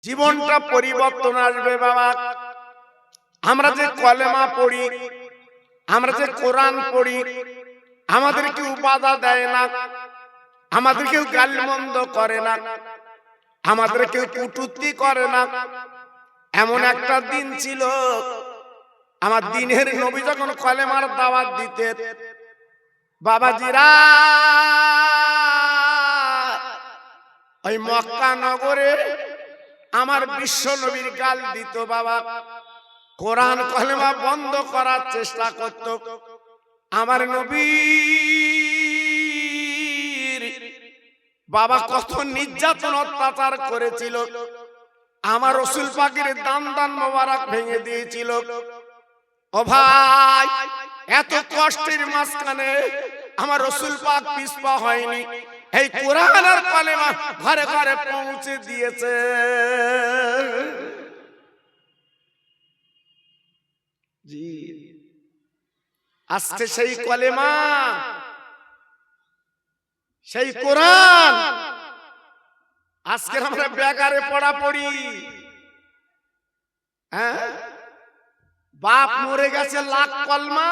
জীবনটা পরিবর্তন আসবে বাবা। আমরা যে কলেমা পড়ি, আমরা যে কোরআন পড়ি, আমাদের কেউ বাধা দেয় না, আমাদের কেউ গালমন্দ করে না, আমাদের কেউ কটূক্তি করে না। এমন একটা দিন ছিল, আমার দিনের নবী যখন কলেমার দাওয়াত দিতেন, বাবাজিরা ওই মক্কা নগরে আমার বিশ্ব নবীর গাল দিত বাবা, কোরআন কলেমা বন্ধ করার চেষ্টা করত। আমার নবীর বাবা কত নির্যাতন অত্যাচার করেছিল, আমার রাসূল পাকের দান দান মোবারক ভেঙে দিয়েছিল। ও ভাই, এত কষ্টের মাঝখানে আমার রাসূল পাক পিছপা হয়নি, এই কোরআন আর কালেমা ঘরে ঘরে পৌঁছে দিয়েছে। জি, আজকে সেই কালেমা, সেই কোরআন আজকে আমরা বেকারে পড়া পড়ি। হ্যাঁ, বাপ মরে গেছে লাখ কলমা,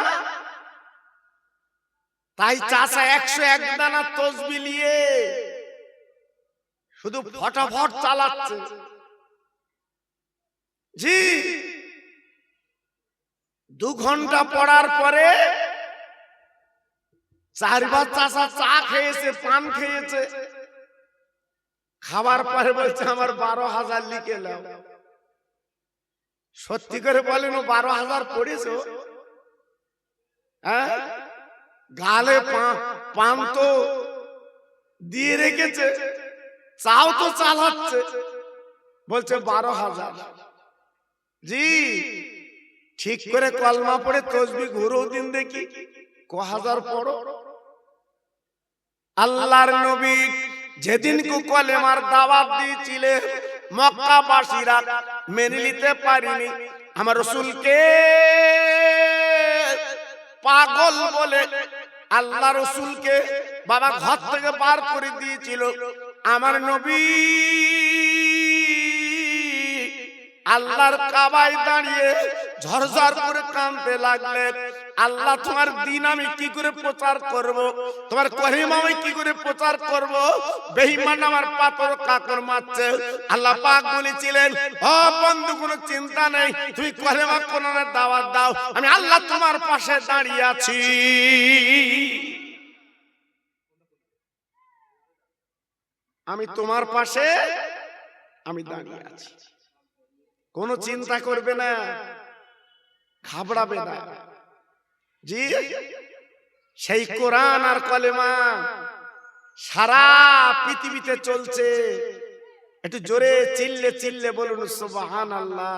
তাই চাচা 101 দানা তসবিহ নিয়ে শুধু ফটাফট চালাচ্ছে। জি, 2 ঘন্টা পড়ার পরে 4 বার চাচা চা খেয়েছে, পান খেয়েছে, খাবার পরে বলছে আমার 12,000 লিখে নাও। সত্যি করে বলেন, ও 12,000 পড়েছো? হ্যাঁ, গালে পান তো দিয়ে রেখেছে, চাও তো চালাচ্ছে, বলছে 12,000। জি, ঠিক করে কলমা পড়ে তসবিহ ঘুরো দিন দেখি ক হাজার পড়ো। আল্লাহর নবী যেদিন কলেমার দাওয়াত দিয়েছিলেন, মক্কাবাসীরা মেনে নিতে পারেনি। আমার রাসূলকে পাগল বলে আল্লাহ রাসূলকে বাবা ঘর থেকে বার করে দিয়েছিল। আমার নবী আল্লাহর কাবায় দাঁড়িয়ে ঝরঝর করে কাঁদতে লাগলেন, আল্লাহ তোমার দ্বীন আমি কি করে প্রচার করব, তোমার কলিমা আমি কি করে প্রচার করব, বেঈমান আমার পাথর কাকর মারছে। আল্লাহ পাক বলেছিলেন, ও বন্ধু কোনো চিন্তা নেই, তুমি কলিমা কোরআনের দাওয়াত দাও, আমি আল্লাহ তোমার পাশে দাঁড়িয়ে আছি। আমি তোমার পাশে আমি দাঁড়িয়ে আছি, কোনো চিন্তা করবে না, ঘাবড়াবে না। জি, সেই কোরআন আর কলেমা সারা পৃথিবীতে চলছে। একটু জোরে চিল্লে চিল্লে বলুন সুবহানাল্লাহ।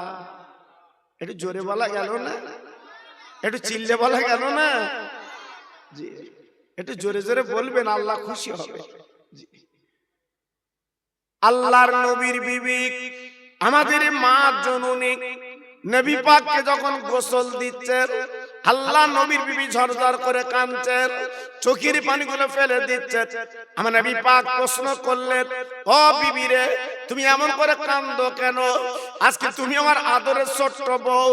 একটু জোরে বলা গেল না? একটু চিল্লে বলা গেল না? জি, একটু জোরে জোরে বলবেন, আল্লাহ খুশি হবে। জি, আল্লাহর নবীর বিবি আমাদের মা জননী নবী পাককে যখন গোসল দিচ্ছেন, আল্লাহ নবীর বিবি ঝরঝর করে কাঁদছেন, চোখের পানিগুলো ফেলে দিচ্ছেন। আমার নবী পাক প্রশ্ন করলেন, ও বিবি রে, তুমি এমন করে কাঁদো কেন? আজকে তুমি আমার আদরের ছোট্ট বউ,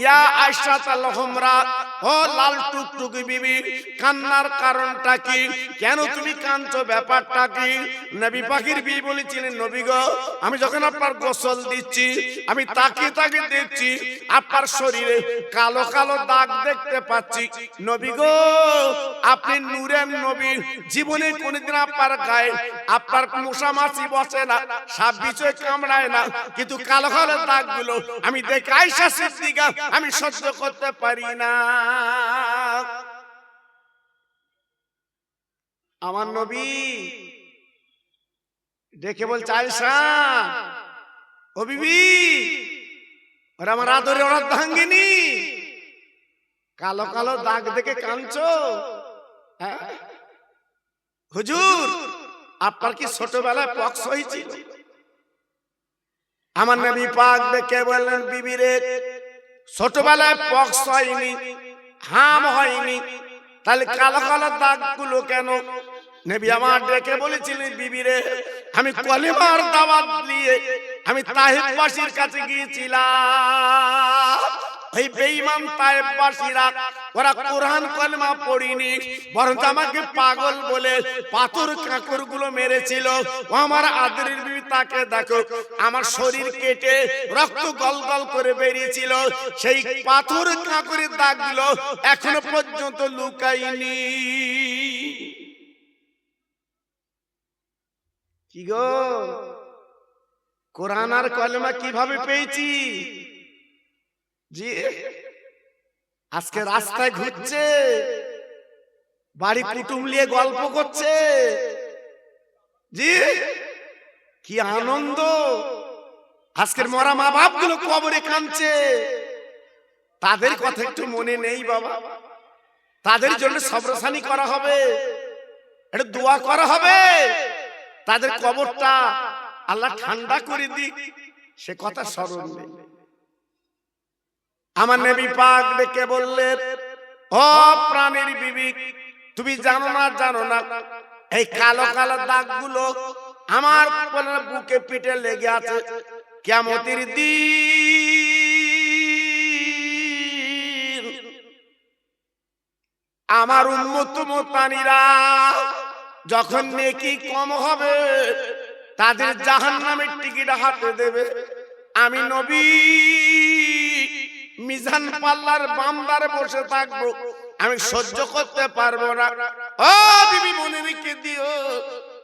ইয়া আয়েশা আল হুমরা, ও লাল টুকটুকি বিবি, কান্নার কারণটা কি? কেন তুমি কাঁদছো, ব্যাপারটা কি? নবী পাকের বিবি বলেছিলেন, নবী গো, আমি যখন আপনার গোসল দিচ্ছি, আমি তাকিয়ে তাকিয়ে দেখছি আপনার শরীরে কালো কালো দাগ দেখতে পাচ্ছি। নবী গো, আপনি নূরের নবী, জীবনে কোনদিন আপনার গায়ে আপনার মশা মাছি বসে না, সাপ বিছুয়ে কামড়ায় না, কিন্তু কালো কালো দাগগুলো আমি দেখে আয়েশা সিদ্দিকা আমি সহ্য করতে পারি না। আমার নবী দেখে বলছে, আয়েশা ও বিবি, ওরা আমার আদরে ওরা ভাঙ্গিনি, কালো কালো দাগ দেখে কাঁদছো? হ্যাঁ হুজুর, আপনার কি ছোটবেলায় পক্স হয়েছিল? আমার নবী পাক দেখে বললেন, বিবি রে, ছোটবেলায় পক্স হয়নি, হাম হয়নি, তাহলে কালো কালো দাগগুলো কেন? নবী আমার ডেকে বলেছিলেন, বিবি রে, আমি কলেমার দাওয়াত দিয়ে আমি তায়েফবাসীর কাছে গিয়েছিলাম। ওই বেঈমান তায়েফবাসীরা ওরা কোরআন কলেমা পড়িনি, বরং আমাকে পাগল বলে পাথর কাঁকর গুলো মেরেছিল। ও আমার আদরের বিবি, তাকে দেখো, আমার শরীর কেটে রক্ত গলগল করে বেরিয়েছিল, সেই পাথর কাঁকরের দাগগুলো এখনো পর্যন্ত লুকায়নি। কি গো, কোরআন আর কলেমা কিভাবে পেয়েছি? জি, আজকে রাস্তায় ঘুরছে, বাড়ি কুটুম নিয়ে গল্প করছে। জি, কি আনন্দ! আজকের মরা মা বাপ গুলো কবরে কাঁদছে, তাদের কথা একটু মনে নেই বাবা? তাদের জন্য সবরসানি করা হবে, একটু দোয়া করা হবে, তাদের কবরটা আল্লাহ ঠান্ডা করে দিক, সে কথা স্মরণ নেই। আমার নবী পাক ডেকে বললেন, ও প্রাণের বিবি, তুমি জানো না এই কালো কালো দাগগুলো আমার বুকে পিঠে লেগে আছে। কিয়ামতের দিন আমার উম্মত মুতানিরা যখন নেকি কম হবে, তাদের জাহান্নামের টিকিট হাতে দেবে। আমি নবী মিজান পাল্লার বামদারে বসে থাকবো, আমি সহ্য করতে পারবো না। ও বিবি, মনে রেখে দিও,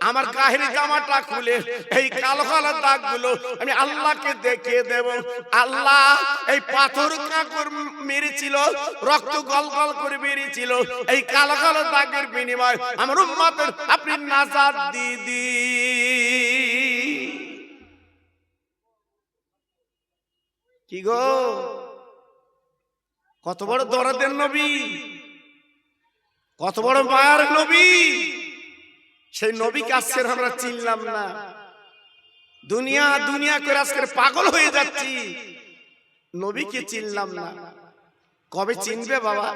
আমার গায়ের জামাটা খুলে এই কালো কালো দাগগুলো আমি আল্লাহকে দেখিয়ে দেব। আল্লাহ, এই পাথর কাঁকর মেরেছিল, রক্ত গলগল করে বেরিয়েছিল, এই কালো কালো দাগের বিনিময় আমার উম্মতের আপনি নাজাত দিদি। কি গো, কত বড় দরদের নবী, কত বড় মায়ার নবী! সেই নবীকে আজকে আমরা চিনলাম না, দুনিয়া দুনিয়া করে আজকে পাগল হয়ে যাচ্ছি, নবীকে চিনলাম না। কবে চিনবে বাবা?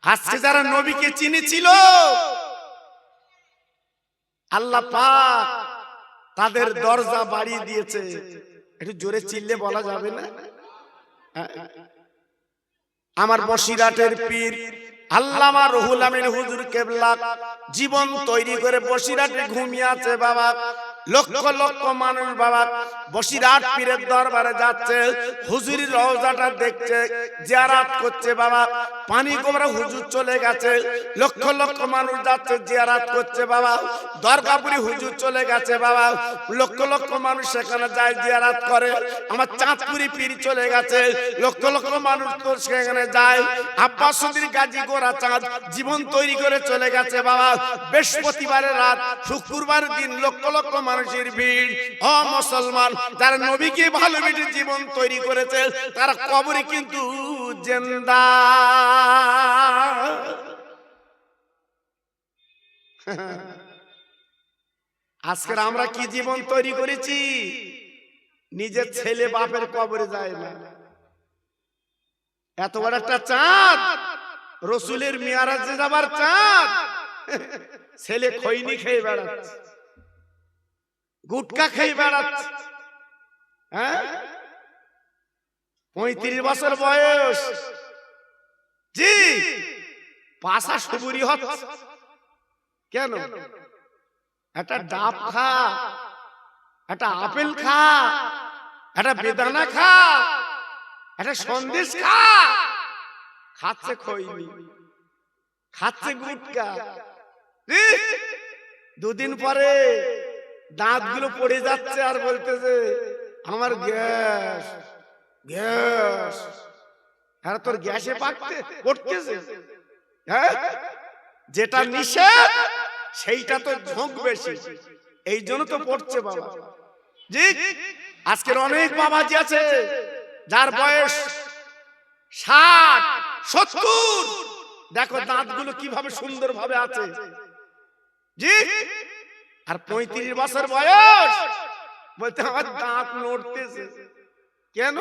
আজকে যারা নবীকে চিনেছিল, আল্লাহ পাক তাদের দরজা বাড়িয়ে দিয়েছে। একটু জোরে চিল্লে বলা যাবে না? আমার বসিরাটের পীর আল্লামা রুহুল আমিন হুজুর কেবলা জীবন তৈরি করে বসিরাটে ঘুমিয়ে আছে বাবা। লক্ষ লক্ষ মানুষ বাবা বসিরাট পীরের দরবারে যাচ্ছে, হুজুরের রওজাটা দেখছে, জিয়ারত করছে বাবা। পানি গোমরা হুজুর চলে গেছে, লক্ষ লক্ষ মানুষ যাচ্ছে, জিয়ারত করছে বাবা। দরগাপুরি হুজুর চলে গেছে বাবা, লক্ষ লক্ষ মানুষ সেখানে যায়, জিয়ারত করে। আমার চাঁদপুরি পীর চলে গেছে, লক্ষ লক্ষ মানুষ তো সেখানে যায়। আব্বাস সদীর গাজী গোরা চাঁদ জীবন তৈরি করে চলে গেছে বাবা। বৃহস্পতিবারের রাত, শুক্রবারের দিন লক্ষ লক্ষ মানুষের ভিড়। ও মুসলমান, যারা নবীকে ভালোবেসে জীবন তৈরি করেছে, তারা কবরে কিন্তু জিন্দা। আজকের আমরা কি জীবন তৈরি করেছি? নিজের ছেলে বাপের কবরে যায় না। এত বড় একটা চাঁদ, রসুলের মিয়ারাজে যাবার চাঁদ, ছেলে খৈনি খেয়ে বেড়াচ্ছে, গুটকা খেয়ে বেড়াচ্ছে। 35 বছর বয়স, জি, পাশা সুবুরি হচ্ছে। কেন? একটা ডাব খা, একটা আপেল খা, একটা বেদানা খা, একটা সন্দেশ খা। খাচ্ছে খৈনি, খাচ্ছে গুটকা। দুদিন পরে দাঁতগুলো পড়ে যাচ্ছে আর বলতেছে আমার গ্যাস গ্যাস। আর তোর গ্যাসে পড়তেছে। হ্যাঁ, যেটা নিষেধ সেইটা তো ঝোঁক বেশি, এই জন্য তো পড়ছে বাবা। জি, আজকের অনেক বাবাজি আছে যার বয়স 60, 70, দেখো দাঁতগুলো কিভাবে সুন্দর ভাবে আছে। জি, আর 35 বছর বয়স বলতে আমার দাঁত নড়তেছে। কেন?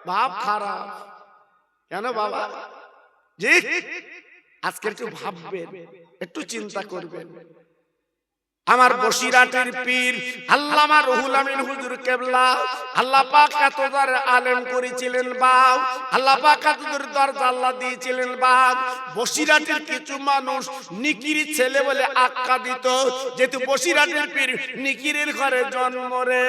ভাব খারাপ। কেন বাবা? জি, আজকে একটু ভাববেন, একটু চিন্তা করবেন। আমার বসিরাটের পীর আল্লামা রুহুল আমিন হুজুর কেবলা, আল্লাহ পাক এত দর আলেম করেছিলেন বাপ, আল্লাহ পাক এত দরজা আল্লাহ দিয়েছিলেন বাপ। বসিরাটের কিছু মানুষ নিকির ছেলে বলে আখ্যা দিত, যেহেতু বসিরাটের পীর নিকিরের ঘরে জন্ম রে,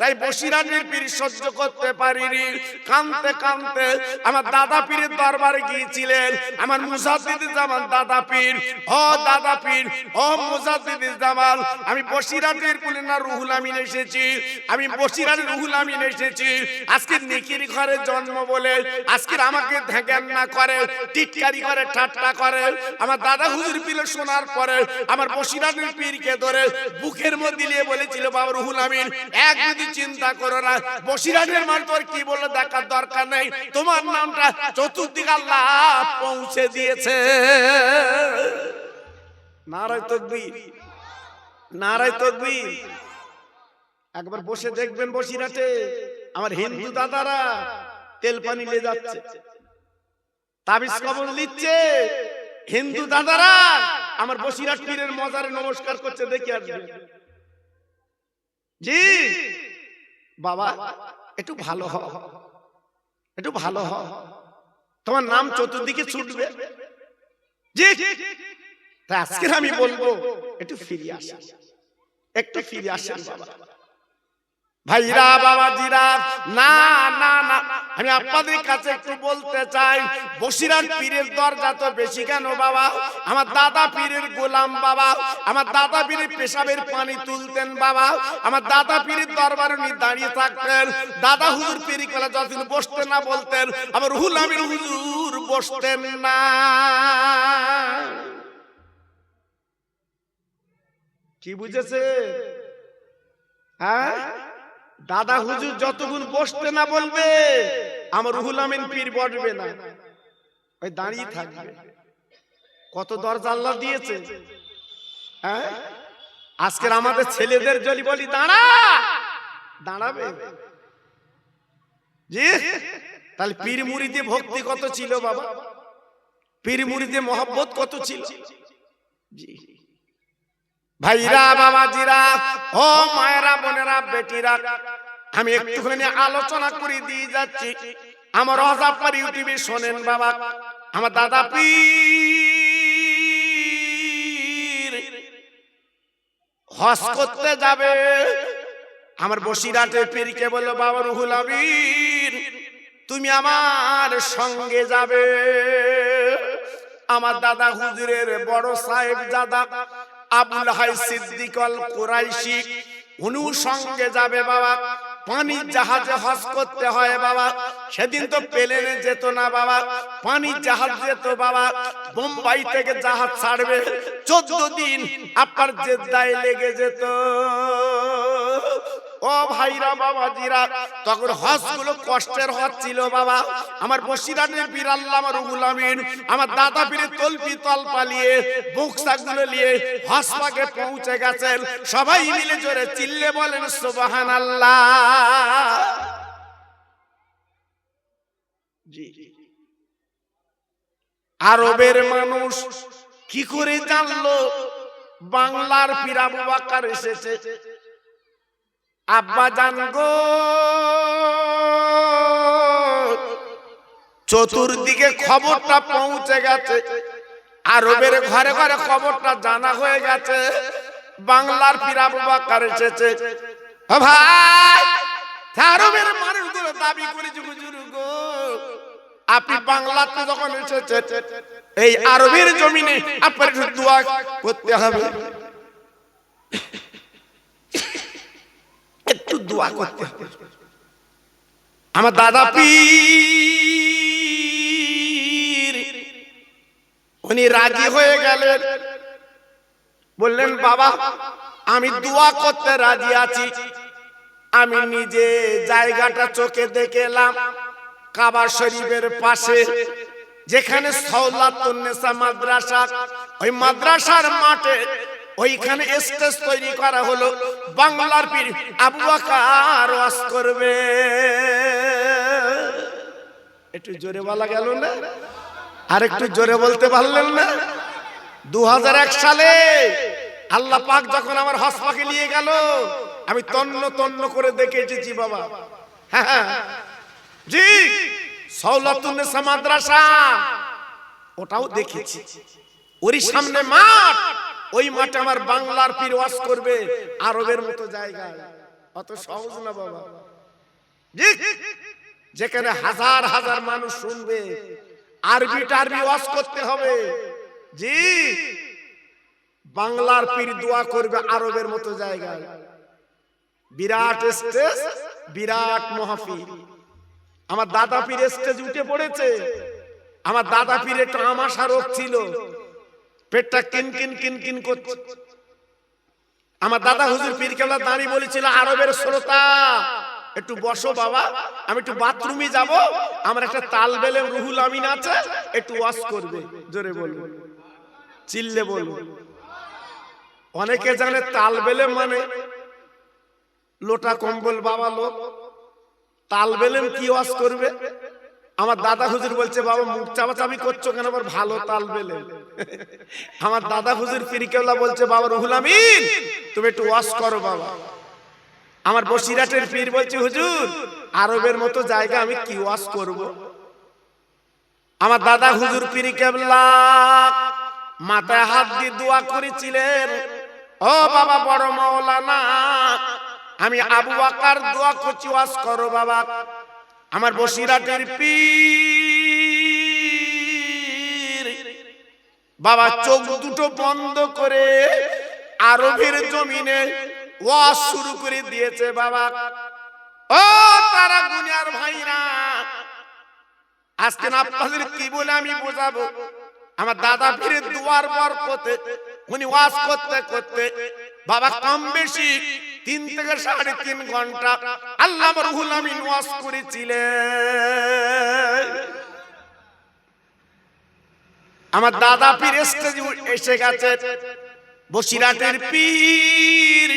তাই বসিরাটের পীর সহ্য করতে পারিনি। কানতে কানতে আমার দাদা পীরের দরবারে গিয়েছিলেন। আমার মুজাদ্দিদ জামান দাদা পীর, ও দাদা পীর, ও মুজাদ্দিদ জামান, আমি বসিরাটের কুলিনা রুহুল আমিন এসেছি, আমি বসিরাটের রুহুল আমিন এসেছি। আজকে নিকির ঘরে জন্ম বলে আজকে আমাকে ধ্যান না করে, টিটকারি করে, ঠাট্টা করে। আমার দাদা হুজুর পীর শোনার পরে আমার বসিরাটের পীরকে ধরে বুকের মধ্যে নিয়ে বলেছিল, বাবা রুহুল আমিন এক যদি চিন্তা করো না, বসিরাটের মান তোর কি বলে দেখার দরকার নেই, তোমার নামটা চতুর্দিকে আল্লাহ পৌঁছে দিয়েছে। নারায়ে তাকবীর, নারায়ে তাকবীর। একবার বসে দেখবেন বসিরাটে আমার হিন্দু দাদারা তেল পানি নিয়ে যাচ্ছে, তাবিজ কবজ নিচ্ছে। হিন্দু দাদারা আমার বসিরাট পীরের মজারে নমস্কার করছে, দেখে আসবে। জি বাবা একটু ভালো হ, একটু ভালো হ, তোমার নাম চতুর্দিকে ছুটবে। জি তাই আজকে আমি বলবো একটু ফিরে আসেন, একটু ফিরে আসেন বাবা ভাইরা বাবাজিরা। না না না, আমি আপনাদের কাছে একটু বলতে চাই, বসিরাট পীরের দরজা তো বেশি কেন বাবা? আমার দাদা পীরের গোলাম বাবা, আমার দাদা পীরের পেশাবের পানি তুলতেন বাবা, আমার দাদা পীরের দরবারে উনি দাঁড়িয়ে থাকতেন। দাদা হুজুর পীরি কলা যতদিন বসতেন না বলতেন, আমার রুহুল আমিন হুজুর বসতেন না। কি বুঝেছে? হ্যাঁ, দাদা হুজুর যতক্ষণ বসতে না বলবে আমার রুহুল আমিন পীর বসবে না, ওই দাঁড়িয়ে থাকবে। কত দরজা আল্লাহ দিয়েছে। হ্যাঁ, আজকের আমাদের ছেলেদের যদি বলি দাঁড়া, দাঁড়াবে? জি, তাহলে পীর মুরিদে ভক্তি কত ছিল বাবা, পীর মুরিদে মহব্বত কত ছিল। জি ভাইরা বাবাজিরা, ও মায়েরা বোনেরা বেটিরা, আমি একটুখানি আলোচনা করে দিয়ে যাচ্ছি। আমার অজাপার ইউটিউবে শোনেন বাবা, আমার দাদা পীর হজ করতে যাবে। আমার বসিরাটের পীরকে বলল, বাবা রুহুল আমিন তুমি আমার সঙ্গে যাবে। আমার দাদা হুজুরের বড় সাহেব জাদা আবুল হাই সিদ্দিক আল কুরাইশি উনি সঙ্গে যাবে বাবা। পানির জাহাজে হজ করতে হয় বাবা, সেদিন তো প্লেনে যেত না বাবা, পানির জাহাজ যেত বাবা। বোম্বাই থেকে জাহাজ ছাড়বে, 14 দিন আপনার জেদ্দায় লেগে যেত। ও ভাইরা বাবাজিরা, তখন হজ গুলো কষ্টের হজ ছিল বাবা। আমার বসিরাটের পীর আল্লামা রুহুল আমিন আমার দাদা পীরের তলপি তল পালিয়ে বুকসা গুলো নিয়ে হজ পাকে পৌঁছে গেছেন। সবাই মিলে জোরে চিল্লে বলেন সুবহানাল্লাহ। জি, আরবের মানুষ কি করে জানলো বাংলার পীর আবু বকর এসেছে? আব্বা জান গো, চতুর্দিকে খবরটা পৌঁছে গেছে, আরবের ঘরে ঘরে খবরটা জানা হয়ে গেছে, বাংলার পীর আবু বকর এসেছে। ও ভাই, আরবের মানুষগুলো দাবি করেছে, হুজুর গো আপনি বাংলাতে যখন এসেছেন, এই আরবের জমিনে আপনার একটু দোয়া করতে হবে, একটু দোয়া করতে হবে। আমার দাদা পীর উনি রাজি হয়ে গেলেন, বললেন বাবা আমি দোয়া করতে রাজি আছি। আমি নিজে জায়গাটা চোখে দেখলাম, কাবা শরীফের পাশে যেখানে সাওলাতুন্নেসা মাদ্রাসা, ওই মাদ্রাসার মাঠে ওইখানে স্টেজ তৈরি করা হলো, বাংলার পীর আবু বকর ওয়াজ করবে। একটু জোরে বলা গেল না? আর একটু জোরে বলতে পারলেন না? 2001 সালে আল্লাহ পাক যখন আমার হজ পাকে নিয়ে গেল, আমি তন্ন তন্ন করে দেখে এসেছি বাবা। হ্যাঁ জি, সওলাতুন্নেসা মাদ্রাসা ওটাও দেখেছি। ওরই সামনে মাঠ, ওই মাঠে আমার বাংলার পীর ওয়াজ করবে আরবের মতো জায়গায়। অত সহজ না বাবা জি, যেখানে হাজার হাজার মানুষ শুনবে, আরবি টারবি ওয়াজ করতে হবে জি। বাংলার পীর দোয়া করবে আরবের মতো জায়গায়। বিরাট স্টেজ, বিরাট মাহফিল। আমার দাদা পীর স্টেজ উঠে পড়েছে। আমার দাদা পীর একটু আমাশা রোগ ছিল, পেটটা কিন কিন কিন কিন করছে। আমার দাদা হুজুর পীর কেবলা দাঁড়িয়ে বলেছিল, আরবের শ্রোতা একটু বসো বাবা, আমি একটু বাথরুমে যাব, আমার একটা তালবেলে রুহুল আমিন আছে, একটু ওয়াজ করবে। জোরে বলবো, চিল্লে বলবো। অনেকে জানে তালবেলে মানে লোটা কম্বল বাবা লোক। তালবেলেম কি ওয়াজ করবে? আমার দাদা হুজুর বলছে, বাবা মুখ চাপাচাপি করছো কেন, আবার ভালো তালবেলে। আমার দাদা হুজুর পীর কেবলা বলছে, বাবা রুহুল আমিন তুমি একটু ওয়াজ করো বাবা। আমার বসিরহাটের পীর বলছে, হুজুর আরবের মতো জায়গা আমি কি ওয়াজ করব? আমার দাদা হুজুর পীর কেবলা মাথায় হাত দিয়ে দোয়া করেছিলেন, ও বাবা বড় মাওলানা, আমি আবু বকর দোয়া করছি, ওয়াজ করো বাবা। আমার বসিরহাটের পীর বাবা চোখ দুটো বন্ধ করে আরবের জমিনে ওয়াজ শুরু করে দিয়েছে বাবা। ও তারা দুনিয়ার ভাইরা, আজকে আপনাদের কি বলে আমি বোঝাবো। আমার দাদা পীরের দুয়ার বরকতে উনি ওয়াজ করতে করতে বাবা কম বেশি 3 থেকে 3.5 ঘন্টা আল্লাহ রুহুল আমিন ওয়াজ করেছিলেন। আমার দাদা পীর স্টেজে এসে গেছে, বসিরহাটের পীর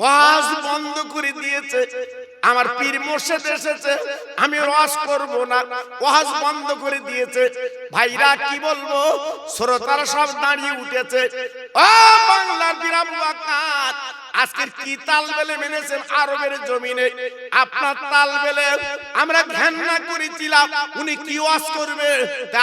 ওয়াজ বন্ধ করে দিয়েছে। আমার পীর মোর্শেদ এসেছে, আমি ওয়াজ করব না, ওয়াজ বন্ধ করে দিয়েছে। ভাইরা কি বলবো, শ্রোতারা সব দাঁড়িয়ে উঠেছে। ও বাংলার পীর আবু বকর, আজকের কি তালবেলে মেনেছেন আরবের জমিনে? আপনার তালবেলে আমরা ঘৃণা করেছিলাম, উনি কি ওয়াজ করবে,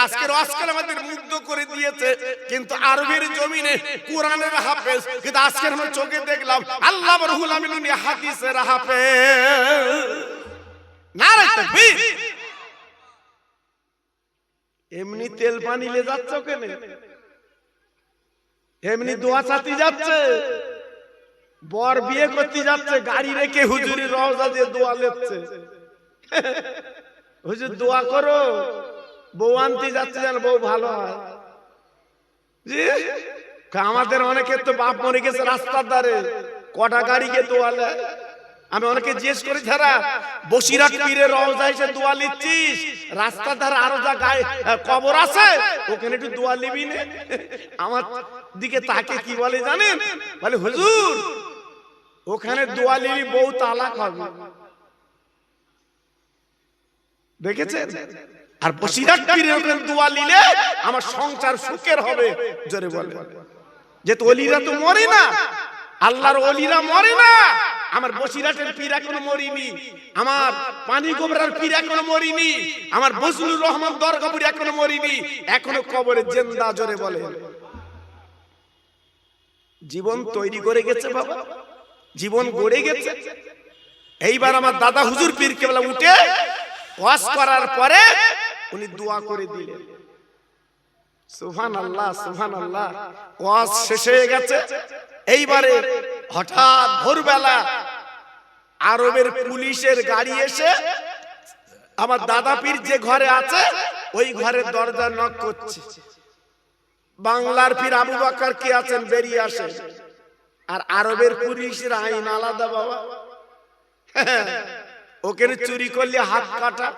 আজকের ওয়াজ করে আমাদের মুগ্ধ করে দিয়েছে। কিন্তু আরবের জমিনে কোরআনের হাফেজ, কিন্তু আজকে আমরা চোখে দেখলাম আল্লাহ রুহুল আমিন উনি হাদিসের হাফেজ। নারে তাকবীর। এমনি তেল পানি লে যাচ্ছ কেন? এমনি দোয়া চাতি যাচ্ছে, বর বিয়ে করতে যাচ্ছে, গাড়ি রেখে হুজুরি রওজা দিয়ে দোয়া লেচ্ছে। হুজুর দোয়া করো, বউ আনতে যাচ্ছে যেন বউ ভালো হয় জি। আমাদের অনেকের তো বাপ মরে গেছে রাস্তার ধারে, কটা গাড়িকে দোয়া লে। আমি অনেকে জিজ্ঞেস করি, যারা বসিরহাট পীরের রওজা এসে দোয়া লিচ্ছিস, রাস্তার ধারে আরো যা গায়ে কবর আছে ওখানে একটু দোয়া লিবি না? আমার দিকে তাকে কি বলে জানেন? বলে হুজুর ওখানে দোয়া লিবি বউ তালাক হবে। দেখেছেন? আর বসিরহাট পীরের ওখানে দোয়া লিলে আমার সংসার সুখের হবে। জোরে বলে, যেহেতু ওলিরা তো মরে না, আল্লাহর ওলিরা মরে না। আমার বসিরহাটের পীর এখনো মরিনি, আমার পানি গোবরার পীর এখনো মরিনি, আমার বজলুর রহমান দরগাপুর এখনো মরিনি, এখনো কবরে জিন্দা। জোরে বলে, জীবন তৈরি করে গেছে বাবা, জীবন গড়ে গেছে। এইবার আমার দাদা হুজুর পীর কেবলা উঠে ওয়াজ করার পরে উনি দোয়া করে দিলেন। সুবহানাল্লাহ সুবহানাল্লাহ। ওয়াজ শেষ হয়ে গেছে। এইবারে হঠাৎ ভোরবেলা আরবের পুলিশের গাড়ি এসে আমার দাদা পীর যে ঘরে আছে ওই ঘরের দরজা নক করছে। বাংলার পীর আবু বকর কে আছেন বেরিয়ে আসেন। আর আরবের পুলিশের আইন আলাদা বাবা। ওখানে চুরি করলে হাত কাটা,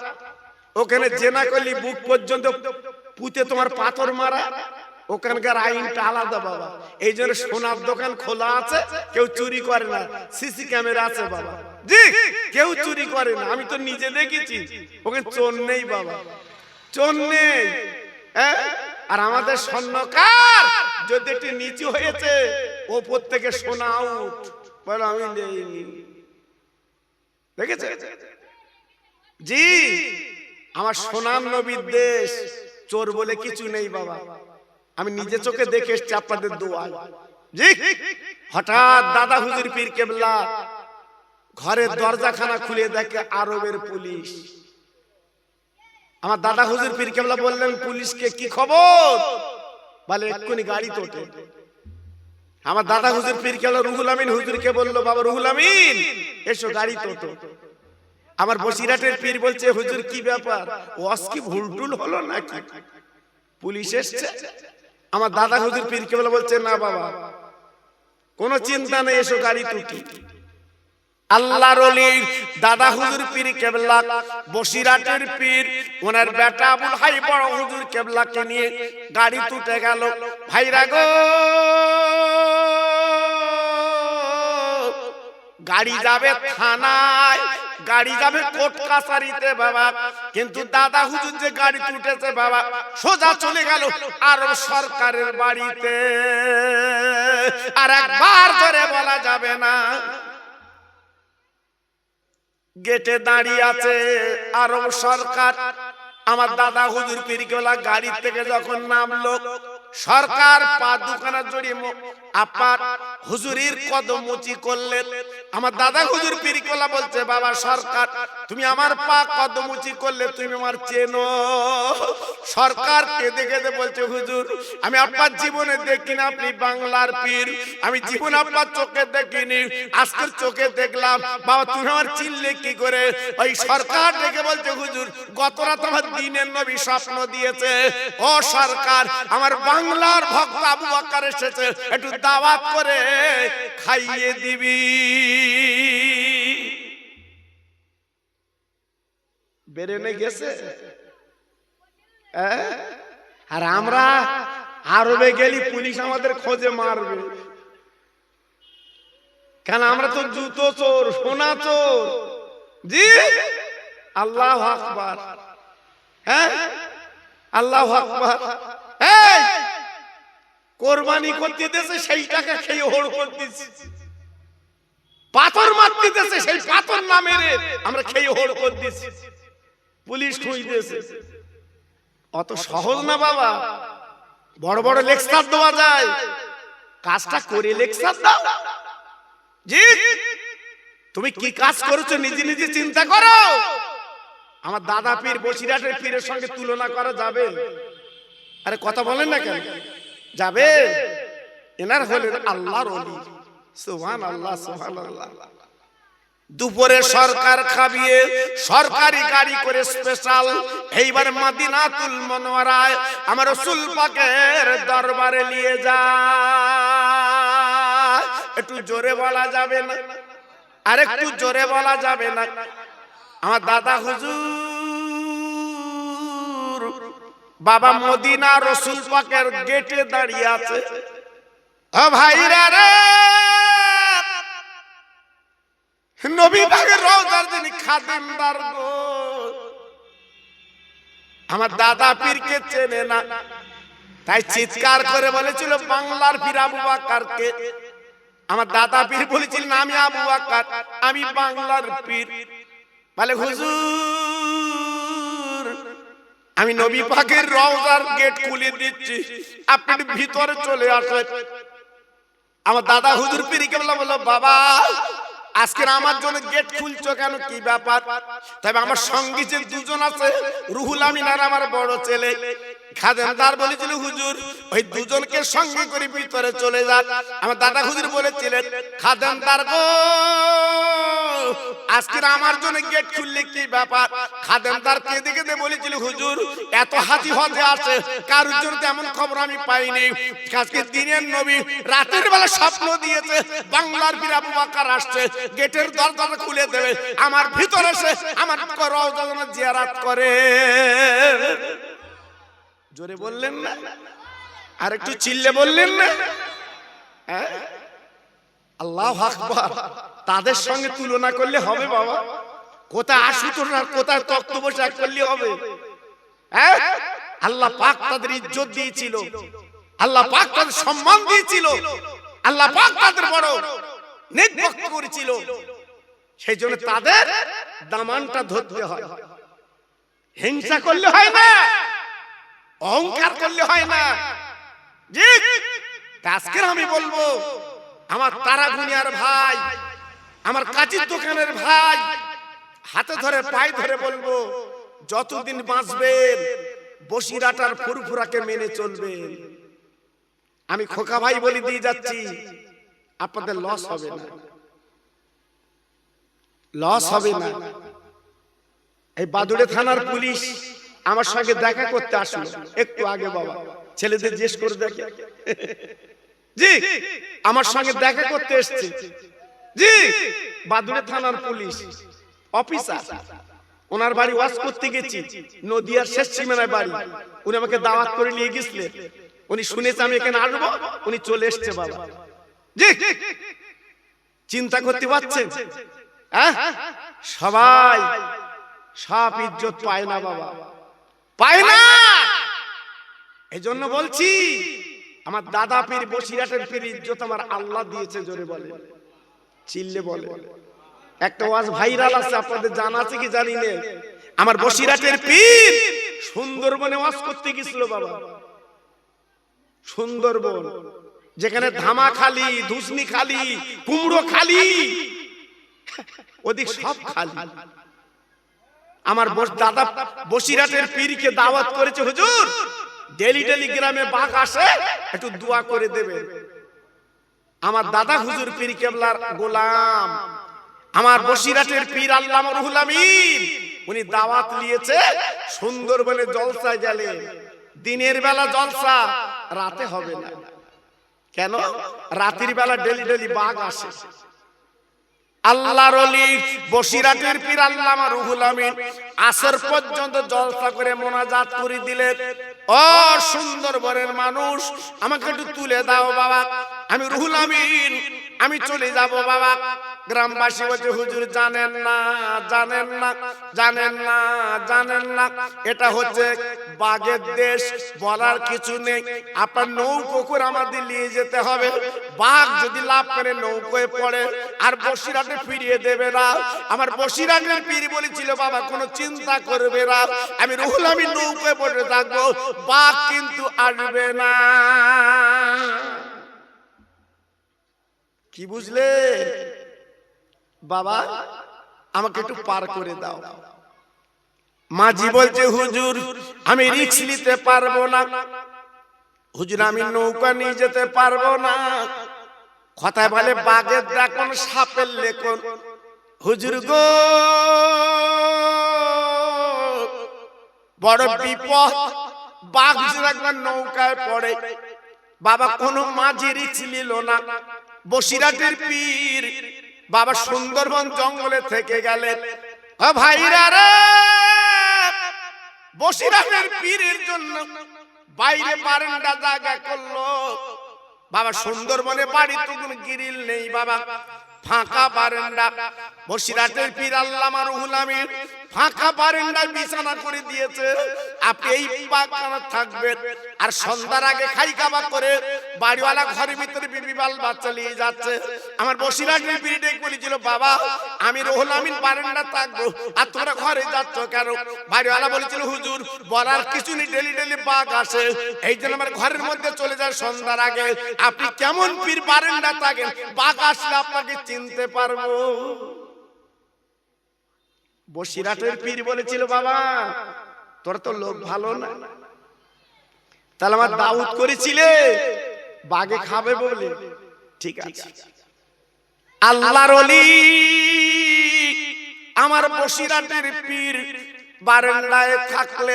ওখানে জেনা করলে বুক পর্যন্ত পুঁতে তোমার পাথর মারা। ওখানকার আইনটা আলাদা বাবা। এই জন্য সোনার দোকান খোলা আছে, কেউ চুরি করে না, সিসি ক্যামেরা আছে বাবা জি, কেউ চুরি করে না। আমি তো নিজে দেখেছি, ওখানে চোর নেই বাবা, চোর নেই। আর আমাদের স্বর্ণকার যদি একটু নিচু হয়েছে ওপর থেকে সোনা আউট, বলো আমি নেইনি। দেখেছে জি, আমার সোনার নবীর দেশ, চোর বলে কিছু নেই বাবা, আমি নিজে চোখে দেখে এসেছি আপনাদের দোয়া। জি, হঠাৎ দাদা হুজুর পীর কেবলা ঘরের দরজাখানা খুলে দেখে আরবের পুলিশ। আমার দাদা হুজুর পীর কেবলা বললেন, পুলিশকে কি খবর? বলে এক্ষুনি গাড়ি তোটে। আমার দাদা হুজুর পীর কেবলা রুহুল আমিন হুজুরকে বলল, বাবা রুহুল আমিন এসো গাড়ি তোটো। আমার বসিরহাটের পীর বলছে, হুজুর কি ব্যাপার, ওয়াজ কি ভুলটুল হলো নাকি, পুলিশ এসছে? আমার দাদা হুজুর পীর কেবলা বলছে, না বাবা কোনো চিন্তা নেই, এসো গাড়ি তুটি। আল্লাহর ওলি দাদা হুজুর পীর কেবলা বসিরহাটের পীর ওনার বেটা আবুল হাই বড় হুজুর কেবলাকে নিয়ে গাড়ি তুটে গেল। ভাইরা গো, গাড়ি যাবে থানায়, গাড়ি যাবে কোর্ট কাছারিতে বাবা, কিন্তু দাদা হুজুর যে গাড়ি তুটেছে বাবা সোজা চলে গেল আরব সরকারের বাড়িতে। আর একবার ধরে বলা যাবে না, গেটে দাঁড়িয়ে আছে আরব সরকার। আমার দাদা হুজুর পীর কেবলা গাড়ি থেকে যখন নামলো, সরকার পা দুখানা জড়িয়ে আপার হুজুরির কদম উঁচি করলেন। আমার দাদা হুজুর পীর কেবলা বলছে, বাবা সরকার তুমি আমার পা কদম উঁচি করলে, তুমি আমার চেনো? সরকার কেঁদে কেঁদে বলছে, হুজুর আমি আপনার জীবনে দেখিনি, আপনি বাংলার পীর, আমি জীবন আপনার চোখে দেখিনি, আজকের চোখে দেখলাম। বাবা তুমি আমার চিনলে কি করে? ওই সরকার ডেকে বলছে, হুজুর গত রাত আমার দিনের নবী স্বপ্ন দিয়েছে, ও সরকার আমার বাংলার ভক্ত আবু বকর এসেছে, একটু দাওয়াত করে খাইয়ে দিবি। বেরেনে গেছে। আর আমরা আরবে গেলি পুলিশ আমাদের খোঁজে মারবে, কেন আমরা তো জুতো চোর, সোনা চোর। জি, আল্লাহু আকবার। হ্যাঁ আল্লাহু আকবার। এই কোরবানি করতে দেশে সেই টাকা খেয়ে হোড় করতেছি, পাথর মারতে দেশে সেই পাথর না মেরে আমরা খেয়ে হোড় করতেছি, পুলিশ খুঁজতেছে। অত সহজ না বাবা, বড় বড় লেকচার দেওয়া যায়, কাজটা করে লেকচার দাও। জি, তুমি কি কাজ করেছো নিজে নিজে চিন্তা করো। আমার দাদা পীর বসিরহাটের পীরের সঙ্গে তুলনা করা যাবে? আরে কথা বলেন না কেন, যাবে? এনার হলেন আল্লাহর ওলি। সুবহানাল্লাহ সুবহানাল্লাহ। দুপুরে সরকার খাবিয়ে সরকারি গাড়ি করে স্পেশাল এইবার মদিনাতুল মুনাওয়ারায় আমার রাসূল পাকের দরবারে নিয়ে যায়। একটু জোরে বলা যাবে না? আর একটু জোরে বলা যাবে না? আমার দাদা হুজুর বাবা মদিনা রাসূল পাকের গেটে দাঁড়িয়ে আছে। ও ভাইরা রে, নবী পাকের রওজার যিনি খাদেমদার গো, আমার দাদা পীরকে চেনে না, তাই চিৎকার করে বলেছিল বাংলার পীর আবু বকরকে। আমার দাদা পীর বলেছিল না আমি আবু বকর, আমি বাংলার পীর। বলে হুজুর আমি নবী পাকের রওজার গেট খুলে দিচ্ছি, আপনি ভিতরে চলে আসেন। আমার দাদা হুজুর পীর কেবলা বলল, বাবা আজকে আমার জন্য গেট খুলছো কেন, কি ব্যাপার? তবে আমার সঙ্গী যে দুজন আছে, রুহুল আমিন আর আমার বড় ছেলে খাদেমদার বলেছিল, হুজুর ওই দুজনকে সঙ্গে করে ভিতরে চলে যান। আমার দাদা হুজুর বলেছিলেন, খাদেমদার গো আজকে আমার জন্য গেট খুললে কি ব্যাপার? খাদেমদার কেঁদে কেঁদে বলেছিল, হুজুর এত হাতি হতে আছে, কারোর জন্য এমন খবর আমি পাইনি। আজকে দিনের নবী রাতের বেলা স্বপ্ন দিয়েছে বাংলার পীর আবু বকর আসছে, গেটের দরজা খুলে দেবে, আমার ভিতরে এসে আমার রওজা জিয়ারত করে। জোরে বললেন না? আর একটু চিল্লে বললেন না? আল্লাহু আকবার। তাদের সঙ্গে তুলনা করলে হবে বাবা? কোথায় আসুতোষ আর কোথায় তক্তপোষ এক করলে হবে? আল্লাহ পাক তাদের ইজ্জত দিয়েছিল, আল্লাহ পাক তাদের সম্মান দিয়েছিল, আল্লাহ পাক তাদের বড় নেক বক্ত করেছিল। সেই জন্য তাদের দামানটা ধরতে হয়। হিংসা করলে হয় না, অহংকার করলে হয় না। জি, আজকে আমি বলবো আমার তারাগুনিয়ার ভাই, আমার কাঁচির দোকানের ভাই, হাতে ধরে পায়ে ধরে বলবো, যতদিন বাঁচবেন বসিরহাটার ফুরফুরাকে মেনে চলবেন। আমি খোকা ভাই বলে দিয়ে যাচ্ছি, আপনাদের লস হবে না, লস হবে না। এই বাদুড়ে থানার পুলিশ আমার সঙ্গে দেখা করতে আসলো একটু আগে, বাবা ছেলেদের জিজ্ঞেস করে দেখে, জি আমার সঙ্গে দেখা করতে এসছে, জি বাদুড়ে থানার পুলিশ অফিসার, ওনার বাড়ি ওয়াজ করতে গেছি, নদিয়ার শেষ সীমানায় বাড়ি। উনি আমাকে দাওয়াত করে নিয়ে গেছিলেন, উনি শুনেছে আমি এখানে আসবো, উনি চলে এসছে বাবা। জি চিন্তা করতে পারছেন? সবাই সব ইজ্জত পায় না বাবা, পায় না। এই জন্য বলছি আমার দাদা পীর বসিরহাটের পীর ইজ্জত আমার আল্লাহ দিয়েছে। জোরে বলে, চিল্লে বলে। একটা ওয়াজ ভাইরাল আছে, আপনাদের জানা আছে কি জানি না। আমার বসিরহাটের পীর সুন্দরবনে ওয়াজ করতে গেছিল বাবা। সুন্দরবন যেখানে ধামা খালি, ধুসনি খালি, কুমড়ো খালি, ওদিক সব খালি। আমার দাদা বসিরহাটের পীরকে দাওয়াত করেছে, হুজুর ডেলি ডেলি গ্রামে বাঘ আসে, একটু দোয়া করে দেবেন। আমার দাদা হুজুর পীর কেবলার গোলাম, আমার বসিরহাটের পীর আল্লামা রুহুল আমিন, উনি দাওয়াত নিয়েছে সুন্দরবনে জলসায় গেলে। দিনের বেলা জলসা, রাতে হবে না। কেন? রাতের বেলা ডেলি ডেলি বাঘ আসে। আল্লাহর ওলি বসিরহাটের পীর আল্লামা রুহুল আমিন আসর পর্যন্ত জলসা করে মোনাজাত করে দিলেন, ও সুন্দরবনের মানুষ আমাকে একটু তুলে দাও বাবা, আমি রুহুল আমিন আমি চলে যাব বাবা। গ্রামবাসী বলছে, হুজুর জানেন না, জানেন না, জানেন না, জানেন না, এটা হচ্ছে বাঘের দেশ, বলার কিছু নেই। আপনার নৌকো করে আমাদের নিয়ে যেতে হবে। বাঘ যদি লাভ করে নৌকোয় পড়ে আর বসিরহাটে ফিরিয়ে দেবে না। আমার বসিরহাটের পীর বলেছিল, বাবা কোনো চিন্তা করবে না, আমি রুহুল আমিন নৌকোয় পড়ে থাকবো, বাঘ কিন্তু আসবে না। কি বুঝলে বাবা? আমাকে একটু পার করে দাও। মাঝি বলছে, হুজুর আমি রিস্ক নিতে পারবো না, হুজুর আমি নৌকা নিয়ে যেতে পারবো না। কথায় বলে বাঘের দেখুন সাপের লেখন। হুজুর গো বড় বিপদ, বাঘ যদি একবার নৌকায় পড়ে। বাবা কোন মাঝি রিস্ক নিল না। বসিরহাটের পীর বাবা সুন্দরবন জঙ্গলে থেকে গেলেন। ভাইরা রে, বসিরহাটের পীরের জন্য বাইরে বারান্দা জায়গা করলো বাবা। সুন্দরবনে বাড়ি তো কোনো গ্রিল নেই বাবা, ফাঁকা বারান্দা। বসিরহাটের পীর আল্লামা রুহুল আমিন ফাঁকা বারান্দায় বিছানা করে দিয়েছে। আপনি এই পাখানা থাকবেন, আর সন্ধ্যার আগে খাই খাবা করে বাড়িওয়ালা ঘরের ভিতরে বিবি বাল বাচ্চা নিয়ে যাচ্ছে। আমার বসিরহাটের পীর ডেকে বলেছিল, বাবা আমি রুহুল আমিন বারান্দা থাকবো, আর তোমরা ঘরে যাচ্ছ কেন? বাড়িওয়ালা বলেছিল, হুজুর বলার কিছু নেই, ডেলি ডেলি বাঘ আসে, এই জন্য আমার ঘরের মধ্যে চলে যায় সন্ধ্যার আগে। আপনি কেমন পীর বারান্দা থাকেন, বাঘ আসলে আপনাকে চিনতে পারবো। বসিরহাটের পীর বলেছিল, বাবা তোর তো লোক ভালো না, তাহলে আমার দাউদ করেছিলে বাঘে খাবে বলে। ঠিক আছে, আল্লাহর ওলি আমার বসিরহাটের পীর বারান্দায় থাকলে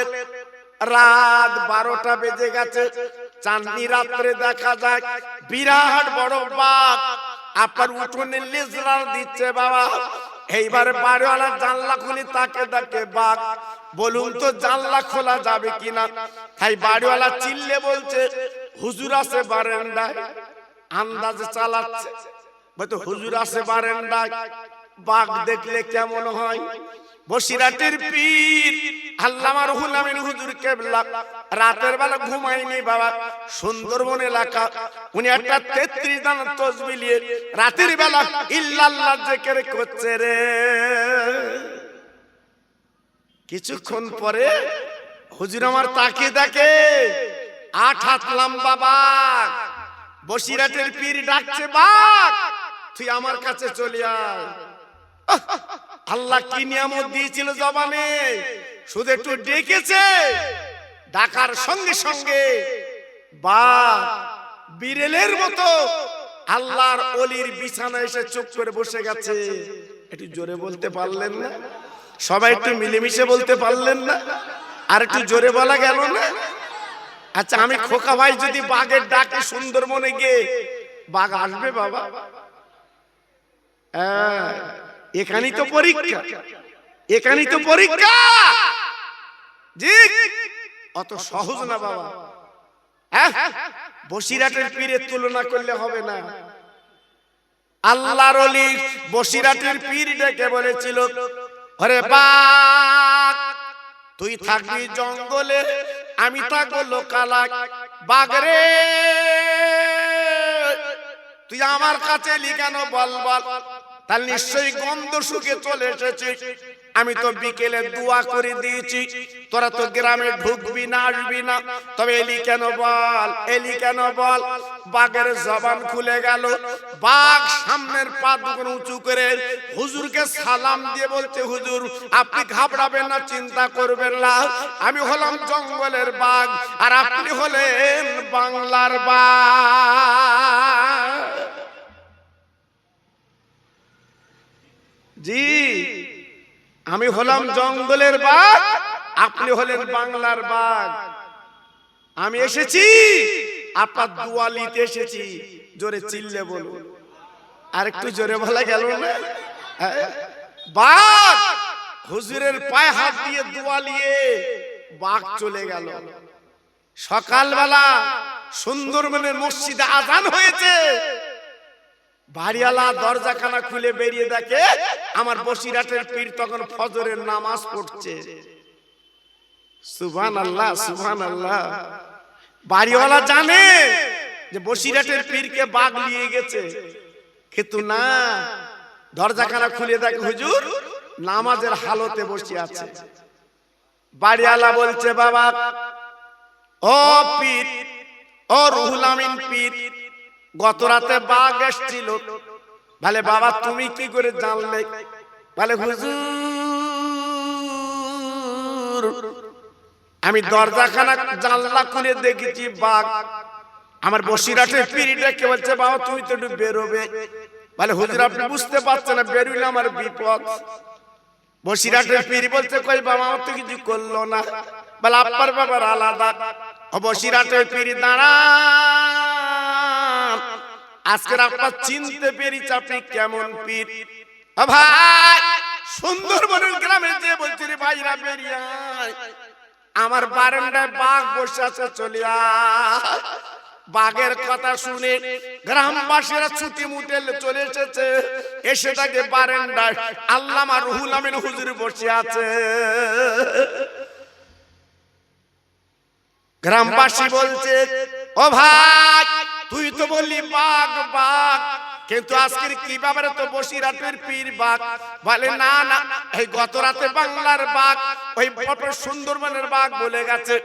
রাত 12টা বেজে গেছে। চাঁদনি রাত্রে দেখা যায় বিরাট বড় বাঘ আপনার উঠোনে লেজরা দিচ্ছে বাবা। এইবার বাড়িওয়ালা জানলা খুলে তাকে দেখে বাঘ। বলুন তো জানলা খোলা যাবে কিনা? তাই বাড়িওয়ালা চিল্লে বলছে, হুজুর আছে বারান্দায়। আন্দাজে চালাচ্ছে, বলতো হুজুর আছে বারান্দায়। বাঘ দেখলে কেমন হয়? বসিরাটের পীর আল্লামা রুহুল আমিন হুজুর কেবলা রাতের বেলা ঘুমায়নি বাবা, সুন্দরবন এলাকা, উনি একটা 33 দানা তাসবিহ নিয়ে রাতের বেলা ইল্লাল্লাহ জিকির করছে রে। কিছুক্ষণ পরে হুজুর আমার তাকিয়ে দেখে 8 হাত লম্বা বাঘ। বসিরাটের পীর ডাকছে, বাঘ তুই আমার কাছে চলে আয়। আল্লাহ কি নিয়ামত দিয়েছিল জবানে, শুধু একটু ডেকেছে, ডাকার সঙ্গে সঙ্গে বাঘ বিড়ালের মতো আল্লাহর ওলির বিছানায় এসে চুপ করে বসে গেছে। একটু জোরে বলতে পারলেন না? সবাই একটু মিলেমিশে বলতে পারলেন না? আর একটু জোরে বলা গেল না? আচ্ছা, আমি খোকা ভাই যদি বাঘের ডাকে সুন্দরবনে গিয়ে বাঘ আসবে বাবা? এখানেই তো পরীক্ষা, এখানেই তো পরীক্ষা। জি, অত সহজ না বাবা। বসিরাটের পীরের তুলনা করলে হবে না। আল্লাহর ওলি বসিরাটের পীর ডেকে বলেছিল, আরে বাঘ তুই থাকবি জঙ্গলে, আমি থাকবো লোকালয়। বাঘ রে তুই আমার কাছে এলি কেন বল বল? তাহলে নিশ্চয়ই গন্ধ শুকে চলে এসেছে। আমি তো বিকেলে দোয়া করে দিয়েছি, তোরা তো গ্রামে ঢুকবি না, আসবি না, তবে এলি কেন বল, এলি কেন বল? বাঘের জবান খুলে গেল। বাঘ সামনের পা দুটো উঁচু করে হুজুরকে সালাম দিয়ে বলছে, হুজুর আপনি ঘাবড়াবেন না, চিন্তা করবেন না, আমি হলাম জঙ্গলের বাঘ আর আপনি হলেন বাংলার বাঘ। জি, আমি হলাম জঙ্গলের বাঘ, আপনি হলেন বাংলার বাঘ। আমি এসেছি আপনার দোয়া নিতে এসেছি। জোরে চিল্লে বলুন। আর একটু জোরে বলা গেল না? বাঘ হুজুরের পায়ে হাত দিয়ে দোয়া নিয়ে বাঘ চলে গেল। সকালবেলা সুন্দরবনের মসজিদে আযান হয়েছে। বাড়িওয়ালা দরজাখানা খুলে বেরিয়ে দেখে আমার বসিরাটের পীর তখন ফজরের নামাজ পড়ছে। সুবহানাল্লাহ, সুবহানাল্লাহ। বাড়িওয়ালা জানে যে বসিরাটের পীরকে বাঘ নিয়ে গেছে, কিন্তু না, দরজাখানা খুলে দেখে হুজুর নামাজের হালতে বসে আছে। বাড়িওয়ালা বলছে, বাবা ও পীর, ও রুহুল আমিন পীর, গত রাতে বাঘ এসেছিল। বলে বাবা তুমি কি করে জানলে? বলে হুজুর আমি দরজাখানা জানলা খুলে দেখেছি বাঘ। আমার বসিরাটের পীর ডেকে বলছে, বাবা তুমি তো একটু বেরোবে। বলে হুজুর আপনি বুঝতে পারছেন না, বেরোলে আমার বিপদ। বসিরাটের পীর বলছে, কই বাবা আমার তো কিছু করলো না। বলে আপনার বাবার আলাদা। বসিরাটের পীর দাঁড়া, আজকে আপনার চিনতে পেরেছি আপনি কেমন পীর। ভাই সুন্দরবনের গ্রামে যে বলছি রে ভাইরা বেরিয়ে আয়, আমার বারান্দায় বাঘ বসে আছে, চলে আয়। বাঘের কথা শুনে গ্রামবাসীরা ছুটি মুটে চলে এসেছে। এসে তাকে বারান্দায় আল্লামা রুহুল আমিন হুজুর বসে আছে। গ্রামবাসী বলছে, ও ভাই তুই তো বললি বাঘ বাঘ, কিন্তু আজকের কি ব্যাপারে তো বসিরাটের পীর বাঘ। বলে না না, এই গত রাতে বাংলার বাঘ ওই সুন্দরবনের বাঘ বলে গেছে,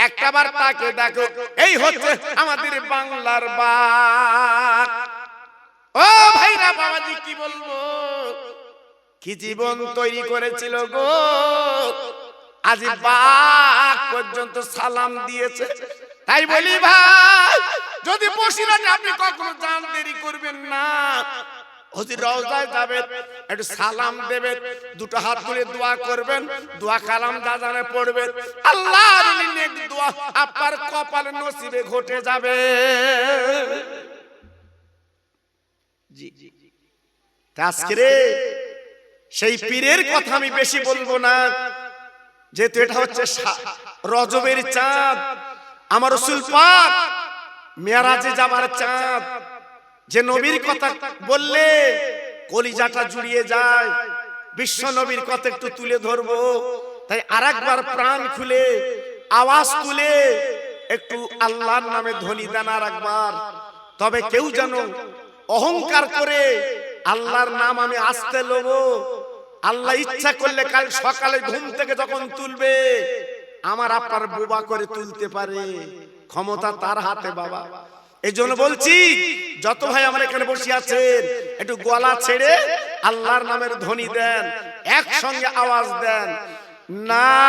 একটাবার তাকে দেখো, এই হচ্ছে আমাদের বাংলার বাঘ। ও ভাইরা বাবাজি কি বলবো, কি জীবন তৈরি করেছিল গো, আজ বাঘ পর্যন্ত সালাম দিয়েছে। তাই বলি ভাই, যদি বসিরাটে আপনি কখনো যান দেরি করবেন না, হুজুর রওজায় যাবেন, একটু সালাম দেবেন, দুটো হাত তুলে দোয়া করবেন, দোয়া কালাম দাদানে পড়বেন, আল্লাহর নেক দোয়া আপনার কপালে নসিবে ঘটে যাবে। জি জি, আজকে সেই পীরের কথা আমি বেশি বলবো না, যেহেতু এটা হচ্ছে রজবের চাঁদ, আমার রাসূল পাক মেরাজে যাবার চাঁদ। যে নবীর কথা বললে কলিজাটা জুড়িয়ে যায়। বিশ্ব নবীর কথা একটু তুলে ধরবো, তাই আরেকবার প্রাণ খুলে আওয়াজ তুলে একটু আল্লাহর নামে ধ্বনি দেন আরেকবার। তবে কেউ যেন অহংকার করে আল্লাহর নাম আমি আস্তে লব, আল্লাহ ইচ্ছা করলে কাল সকালে ঘুম থেকে যখন তুলবে আমার আপনার বোবা করে তুলতে পারে, ক্ষমতা তার হাতে বাবা। এই জন্য বলছি যত ভাই আমার এখানে বসে আছেন একটু গলা ছেড়ে আল্লাহর নামের ধ্বনি দেন, একসঙ্গে আওয়াজ দেন, নারায়ে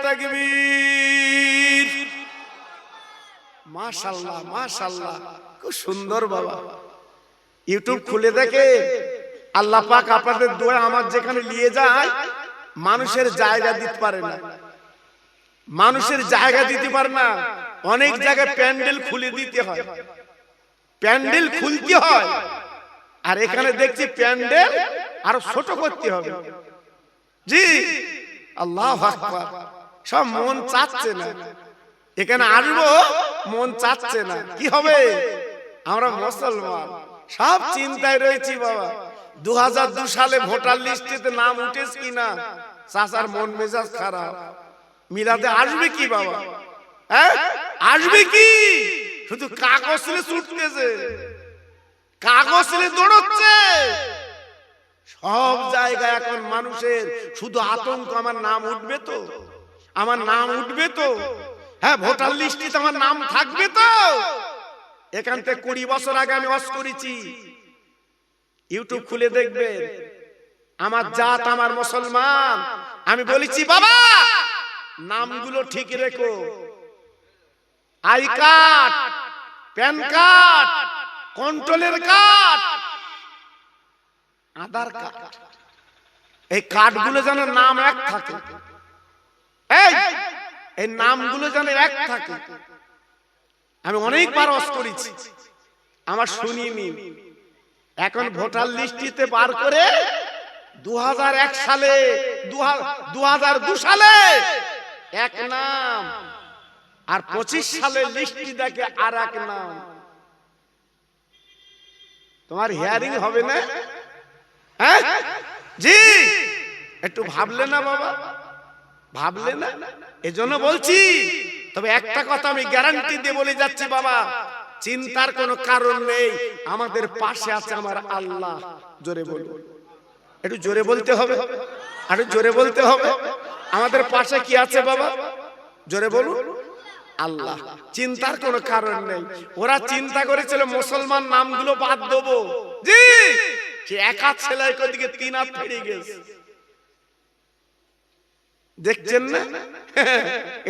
তাকবীর। মাশাআল্লাহ মাশাআল্লাহ, খুব সুন্দর বাবা। ইউটিউব খুলে দেখে আল্লাহ পাক আপনাদের দোয়া আমার যেখানে নিয়ে যায় মানুষের জায়গা দিতে পারে না, মানুষের জায়গা দিতে পারে না। অনেক জায়গায় প্যান্ডেল খুলে দিতে হয়, প্যান্ডেল খুলতে হয়, আর এখানে দেখছি প্যান্ডেল আরো ছোট করতে হবে। জি আল্লাহু আকবার। সব মন চাচ্ছে না, এখানে আসবো মন চাচ্ছে না। কি হবে? আমরা মুসলমান সব চিন্তায় রয়েছি বাবা। 2002 সালে ভোটার লিস্টে নাম উঠেছে কিনা, চাচার মন মেজাজ খারাপ। মিলাদে আসবে কি বাবা? আসবে কি? শুধু কাগজ ছেলে ছুটতেছে, কাগজ ছেলে দৌড়চ্ছে। সব জায়গায় এখন মানুষের শুধু আতঙ্ক, আমার নাম উঠবে তো, আমার নাম উঠবে তো, হ্যাঁ ভোটার লিস্টে আমার নাম থাকবে তো। এখান থেকে 20 বছর আগে আমি ওয়াজ করেছি, ইউটিউব খুলে দেখবেন। আমার জাত আমার মুসলমান, আমি বলেছি বাবা নামগুলো ঠিক রেখো, আই কার্ড, প্যান কার্ড, কন্ট্রোলের কার্ড, আধার কার্ড, এই কার্ডগুলো যেন নাম এক থাকে, এই নামগুলো যেন এক থাকে। আমি অনেকবার ওয়াজ করেছি, আমার শুনিনি। এখন ভোটার লিস্টিতে বার করে 2001 সালে 2002 সালে এক নাম, আর 25 সালে লিস্টি দেখে আর এক নাম। তোমার হিয়ারিং হবে না? হ্যাঁ জি, একটু ভাবলে না বাবা, ভাবলে না? এজন্য বলছি। তবে একটা কথা আমি গ্যারান্টি দিয়ে বলে যাচ্ছি বাবা, চিন্তার কোনো কারণ নেই, আমাদের পাশে আছে আমার আল্লাহ। জোরে বলুন, একটু জোরে বলতে হবে, আর জোরে বলতে হবে। আমাদের পাশে কি আছে বাবা? জোরে বলুন, আল্লাহ। চিন্তার কোনো কারণ নেই। ওরা চিন্তা করেছিল মুসলমান নামগুলো বাদ দেবো, জি সে এক হাত ছেলে দিকে 3 হাত ফেড়ে গেছে। দেখছেন না?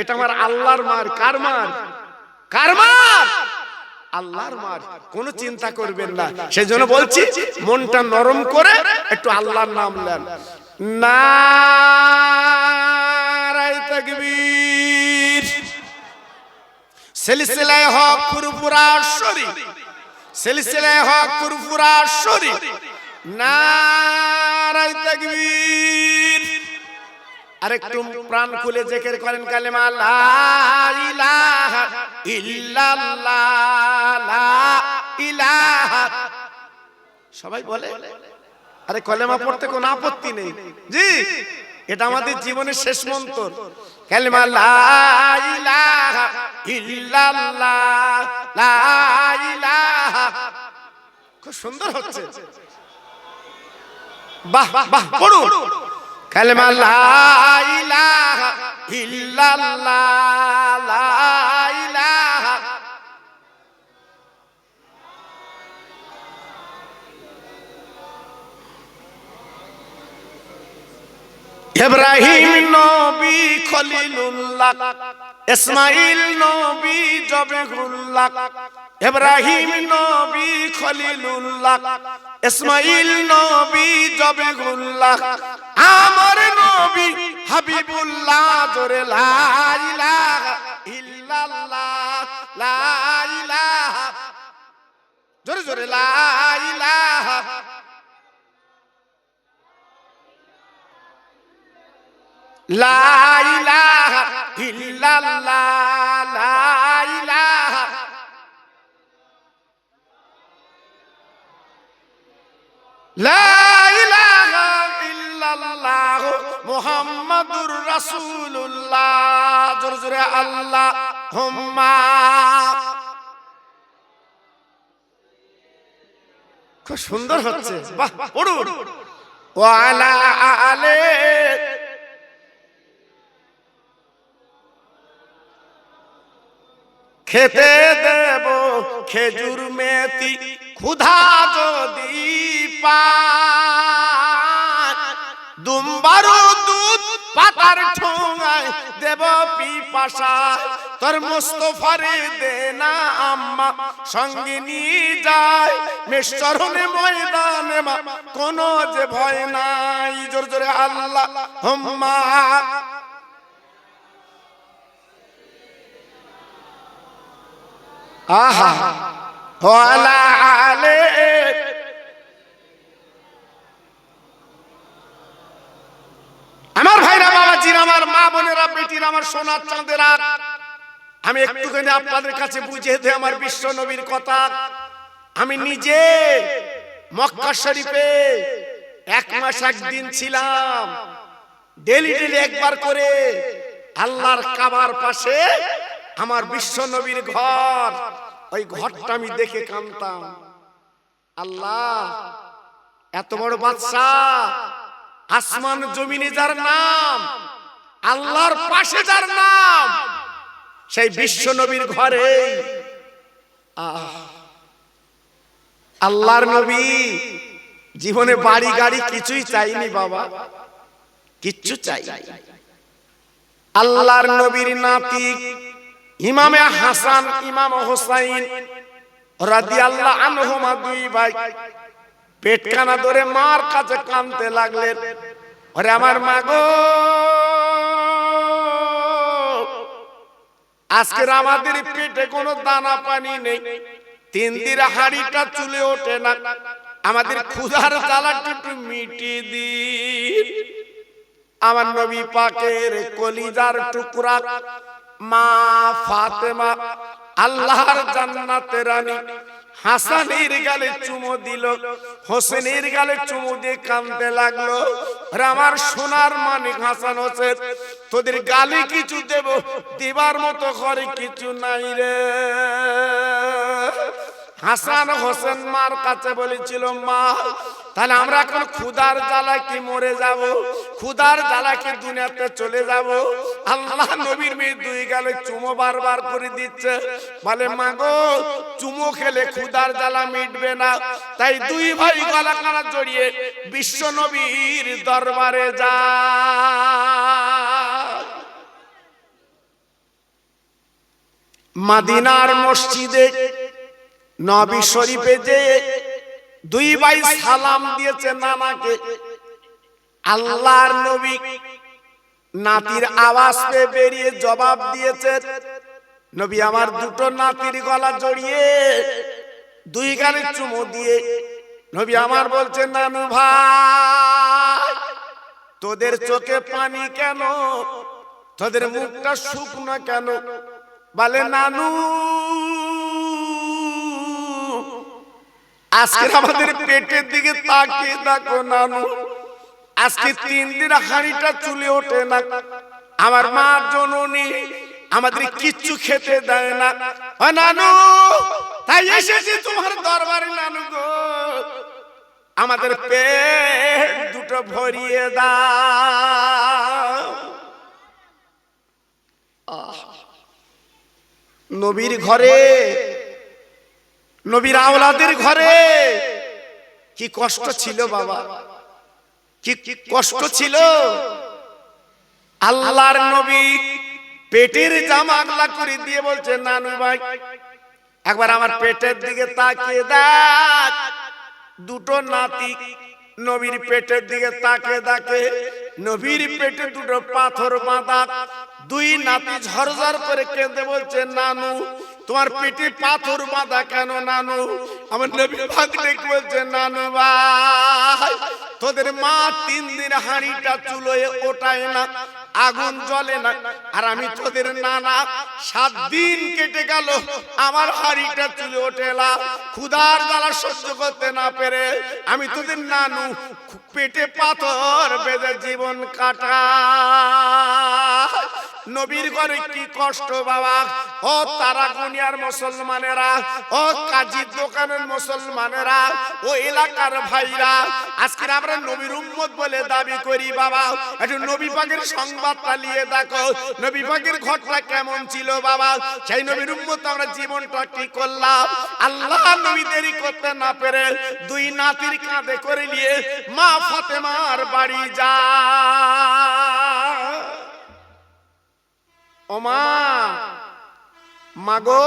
এটা আমার আল্লাহর মার। কার মার? কার মার? আল্লাহর মার। কোনো চিন্তা করবেন না। সেজন্য বলছি মনটা নরম করে একটু আল্লাহর নাম নেন। নারায়ে তাকবীর। সিলসিলায়ে হক ফুরফুরা শরীফ, সিলসিলায়ে হক ফুরফুরা শরীফ। নারায়ে তাকবীর। আরেকটু প্রাণ খুলে জিকির করেন কালেমা লা ইলাহা ইল্লাল্লাহ, লা ইলাহা। সবাই বলে, আরে কলেমা পড়তে কোনো আপত্তি নেই, জি এটা আমাদের জীবনের শেষ মন্ত্র। কালেমা লা ইলাহা ইল্লাল্লাহ, লা ইলাহা। খুব সুন্দর হচ্ছে, বাহ বাহ পড়ুন। কালেমা লা ইলাহা ইল্লাল্লাহ, লা ইলাহা। ইব্রাহিম নবী খলিলুল্লাহ, ইসমাইল নবী জবিহুল্লাহ। ইব্রাহিম নবী খলিলুল্লাহ, ইসমাইল নবী জবিহুল্লাহ। আমার নবী হাবিবুল্লাহ। জোরে লা ইলাহা ইল্লাল্লাহ, লা ইলাহা। জোরে জোরে লা ইলাহা। লা ইলাহা ইল্লাল্লাহ, লা ইলাহা। লা ইলাহা ইল্লাল্লাহ মুহাম্মাদুর রাসূলুল্লাহ। জোরে জোরে আল্লাহুম্মা। খুব সুন্দর হচ্ছে, বাহ পড়ুন। ওয়া আলা আলে খেতে দেব খেজুর মেথি ক্ষুধা যদি পায়, দুম্বারু দুধ পাতার ঠোঙায় দেব পিপাসায়, তোর মুস্তফারে দে না আম্মা সঙ্গে নিয়ে যায়, মেশরণে ময়দানে মা কোনো যে ভয় নাই। জোরে জোরে আল্লাহুম্মা। আহা ওয়ালা আলে। আমার ভাইরা, বাবাজিরা, আমার মা বোনেরা, বেটিরা, আমার সোনার চাঁদেরা, আমি একটুখানি আপনাদের কাছে বুঝিয়ে দিই আমার বিশ্ব নবীর কথা। আমি নিজে মক্কা শরীফে 1 মাস 1 দিন ছিলাম। ডেলি ডেলি একবার করে আল্লাহর কাবার পাশে আমার বিশ্ব নবীর ঘর, ওই ঘরটা আমি দেখে কাঁদতাম। আল্লাহ এত বড় বাদশাহ, আসমান জমিনে যার নাম, আল্লাহর পাশে যার নাম, সেই বিশ্ব নবীর ঘরে আল্লাহর নবী জীবনে বাড়ি গাড়ি কিছুই চাইনি বাবা, কিচ্ছু চাই। আল্লাহর নবীর নাতি ইমামে হাসান ইমাম হোসাইন রাদিয়াল্লাহু আনহুমা 2 ভাই পেটখানা ধরে মার কাছে কাঁদতে লাগলেন। ওরে আমার মা গো, আজকের আমাদের পেটে কোনো দানা পানি নেই, 3 দিন হাড়িটা চুলে ওঠে না, আমাদের ক্ষুধার জ্বালাটা একটু মিটিয়ে দিন। আমার নবী পাকের কলিজার টুকরা মা ফাতেমা, আল্লাহর জান্নাতের রানী, হাসানের গালে চুমো দিল, হোসেনের গালে চুমো দিয়ে কাঁদতে লাগলো। আমার সোনার মানিক হাসান হোসেন, তোদের গালে কিছু দেব, দেবার মতো ঘরে কিছু নাই রে। হাসান হোসেন মার কাছে বলেছিল, মা তাহলে আমরা এখন ক্ষুধার জ্বালায় কি মরে যাব, ক্ষুধার জ্বালায় কি দুনিয়াতে চলে যাব? আল্লাহ নবীর মেয়ে 2 গালে চুমো বারবার করে দিচ্ছে, বলে মা গো, চুমো খেলে ক্ষুধার জ্বালা মিটবে না, তাই 2 ভাই গলা কানা জড়িয়ে বিশ্ব নবীর দরবারে যায়। মদিনার মসজিদে নবী শরীফে যে 2 ভাই সালাম দিয়েছে নানাকে, আল্লাহর নবী নাতির আওয়াজ পেয়ে বেরিয়ে জবাব দিয়েছে। নবী আমার 2টো নাতির গলা জড়িয়ে 2 গালে চুমো দিয়ে নবী আমার বলছে, নানু ভাই তোদের চোখে পানি কেন, তোদের মুখটা শুকনো কেন? বলে নানু আজকে আমাদের পেটের দিকে তাকিয়ে দেখো নানু, আজকে 3 দিন হাঁড়িটা চুলে ওঠে না, আমার মা জননী আমাদের কিচ্ছু খেতে দেয় না। ও নানু, তাই এসেছি তোমার দরবারে নানু গো, আমাদের পেট 2টো ভরিয়ে দাও। নবীর ঘরে, নবীর আওলাদের ঘরে কি কষ্ট ছিল বাবা, কি কষ্ট ছিল। আল্লাহর নবী পেটের জামা আগলা করে দিয়ে বলছে, নানু ভাই একবার আমার পেটের দিকে তাকিয়ে দেখ। 2টো নাতি নবীর পেটের দিকে তাকিয়ে দেখে নবীর পেটে 2টো পাথর বাঁধা। 2 নাতি ঝরঝর করে কেঁদে বলছে, নানু তোমার পেটে পাথর বাঁধা কেন নানু? আমার নবী ভাগ্নে বলছে, নানু ভাই তোদের মা 3 দিন হাঁড়িটা চুলোয় ওঠায় না, আগুন জ্বলে না, আর আমি তোদের নানা 7 দিন কেটে গেল আমার হাঁড়িটা চুলে ওঠে না, ক্ষুধার জ্বালা সহ্য করতে না পেরে আমি তোদের নানু পেটে পাথর বেঁধে জীবন কাটা। নবীর ঘরে কি কষ্ট বাবা। ও তারা দুনিয়ার মুসলমানেরা, ও কাজীর দোকানের মুসলমানেরা, ও এলাকার ভাইরা, আজকে আমরা নবীর উম্মত বলে দাবি করি বাবা। একটু নবী পাকের সংবাদটা নিয়ে দেখো, নবী পাকের ঘরটা কেমন ছিল বাবা। সেই নবীর উম্মত আমরা জীবনটা কি করলাম। আল্লাহ নবী দেরি করতে না পেরে 2 নাতির কাঁধে করে নিয়ে মা ফাতেমার বাড়ি যায়। ওমা মাগো,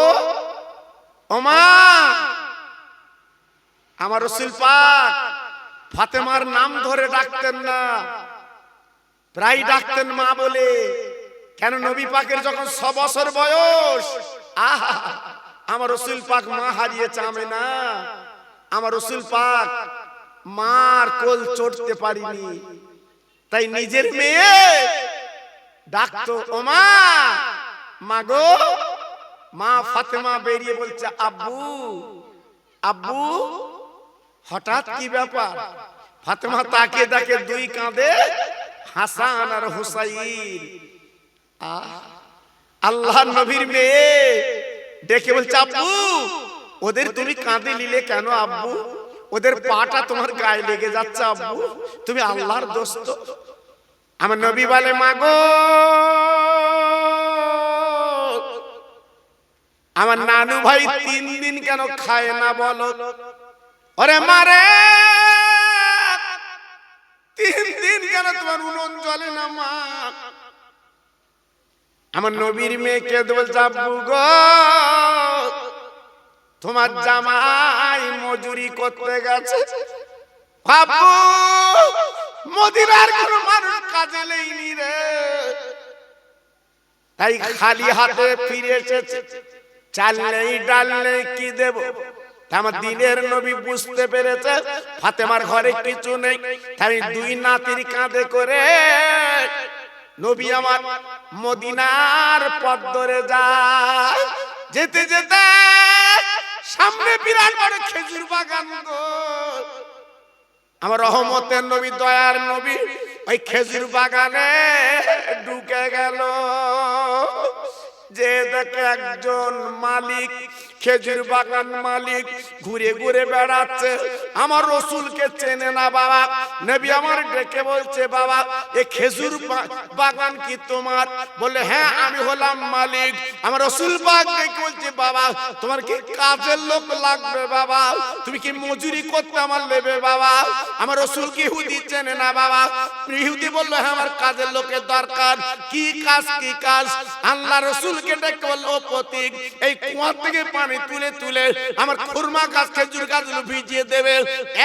ওমা আমার রাসূল পাক ফাতেমার নাম ধরে ডাকতেন না, প্রায় ডাকতেন মা বলে। কেন? নবী পাকের যখন 6 বছর বয়স, আহা আমার রাসূল পাক মা হারিয়েছে। আমি না, আমার রাসূল পাক মার কোল চড়তে পারিনি, তাই নিজের মেয়ে ডাকতো ওমা মাগো। মা ফাতেমা বেরিয়ে বলছে আব্বু আব্বু। হঠাৎ কি ব্যাপার? ফাতেমা তাকে দেখে 2 কাঁধে হাসান আর হুসাইন। আল্লাহর নবীর মেয়ে ডেকে বলছে আব্বু, ওদের তুমি কাঁধে নিলে কেন আব্বু? ওদের পাটা তোমার গায়ে লেগে যাচ্ছে আব্বু, তুমি আল্লাহর দোস্ত। আমার নবী বলে মাগো, আমার নানু ভাই 3 দিন কেন খায় না বলো? ওরে মারে 3 দিন কেন তোমার উনুন জ্বলে না মা? আমার নবীর মেয়েকে বলছে আব্বু গো, তোমার জামাই মজুরি করতে গেছে। আব্বু মদিনার কোন মানুষ কাজে লেইনি রে, তাই খালি হাতে ফিরে এসেছে। চাল নেই ডাল নেই, কি দেব? আমার দিনের নবী বুঝতে পেরেছে ফাতেমার ঘরে কিছু নেই, তাই 2 নাতির কাঁধে করে নবী আমার মদিনার পথ ধরে যায়। যেতে যেতে সামনে বিরাট বড় খেজুর বাগান গো। আমার রহমতের নবী, দয়ার নবী ওই খেজুর বাগানে ঢুকে গেল। যে দেখে একজন মালিক, খেজুর বাগান মালিক ঘুরে ঘুরে বেড়াচ্ছে। আমার রাসূলকে চেনে না বাবা। নবী আমার ডেকে বলছে বাবা, এই খেজুর বাগান কি তোমার? বলে হ্যাঁ, আমি হলাম মালিক। আমার রাসূল পাক ডেকে বলছে বাবা, তোমার কি কাজের লোক লাগবে বাবা? তুমি কি মজুরি করতে আমার নেবে বাবা? আমার রাসূল কি ইহুদি চেনে না বাবা? ইহুদি বলল হ্যাঁ, আমার কাজের লোকের দরকার। কি কাজ? কি কাজ? আল্লাহ রাসূলকে ডেকে বলল, ও পথিক, এই কুয়া থেকে পানি তুলে তুলে আমার খুরমা গাছ, খেজুর গাছগুলো ভিজিয়ে দেবে।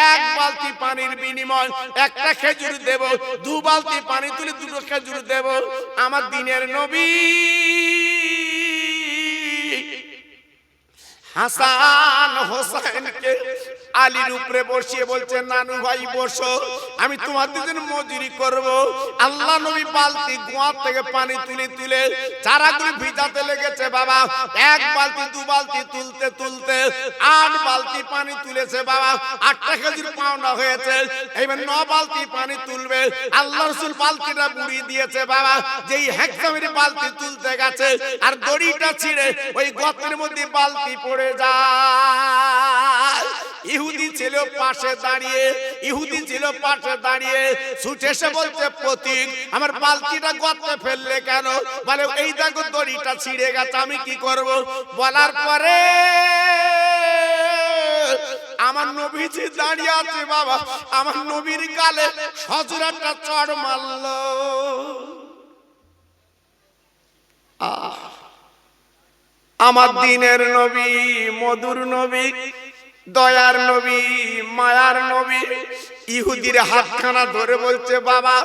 1 বালতি পানির বিনিময় 1টা খেজুর দেব। 2 বালতি পানি তুলে 2টো খেজুর দেব। আমার দিনের নবী হাসান হোসেনকে আলীর উপরে বসিয়ে বলছে নানু ভাই বসো, আমি তোমাদের জন্য মজুরি করব। আল্লাহ নবী বালতি কুয়া থেকে পানি তুলে তুলে চারাগুলো ভিজাতে লেগেছে বাবা। 1 বালতি 2 বালতি তুলতে তুলতে 8 বালতি পানি তুলেছে বাবা। 8টা খেজুর পাওনা হয়েছে, এবার 9 বালতি পানি তুলবে। আল্লাহ রাসূল বালতিটা বুড়িয়ে দিয়েছে বাবা। যেই হেক্সামের বালতি তুলতে গেছে আর দড়িটা ছিঁড়ে ওই গর্তের মধ্যে বালতি পড়ে যায়। ইহুদি ছিল পাশে দাঁড়িয়ে, ইহুদি ছিল পাশে দাঁড়িয়ে ছুটে এসে বলছে পথিক, আমার বালতিটা গর্তে ফেললে কেন? বলে এই দেখো দড়িটা ছিঁড়ে গেছে, আমি কি করব? বলার পরে আমার নবীজি দাঁড়িয়ে আছে বাবা। আমার নবীর গালে সজোরে একটা চড় মারলো। আমার দিনের নবী, মধুর নবী, দয়ার নবী, মায়ার নবী ইহুদির হাতখানা ধরে বলছে বাবা,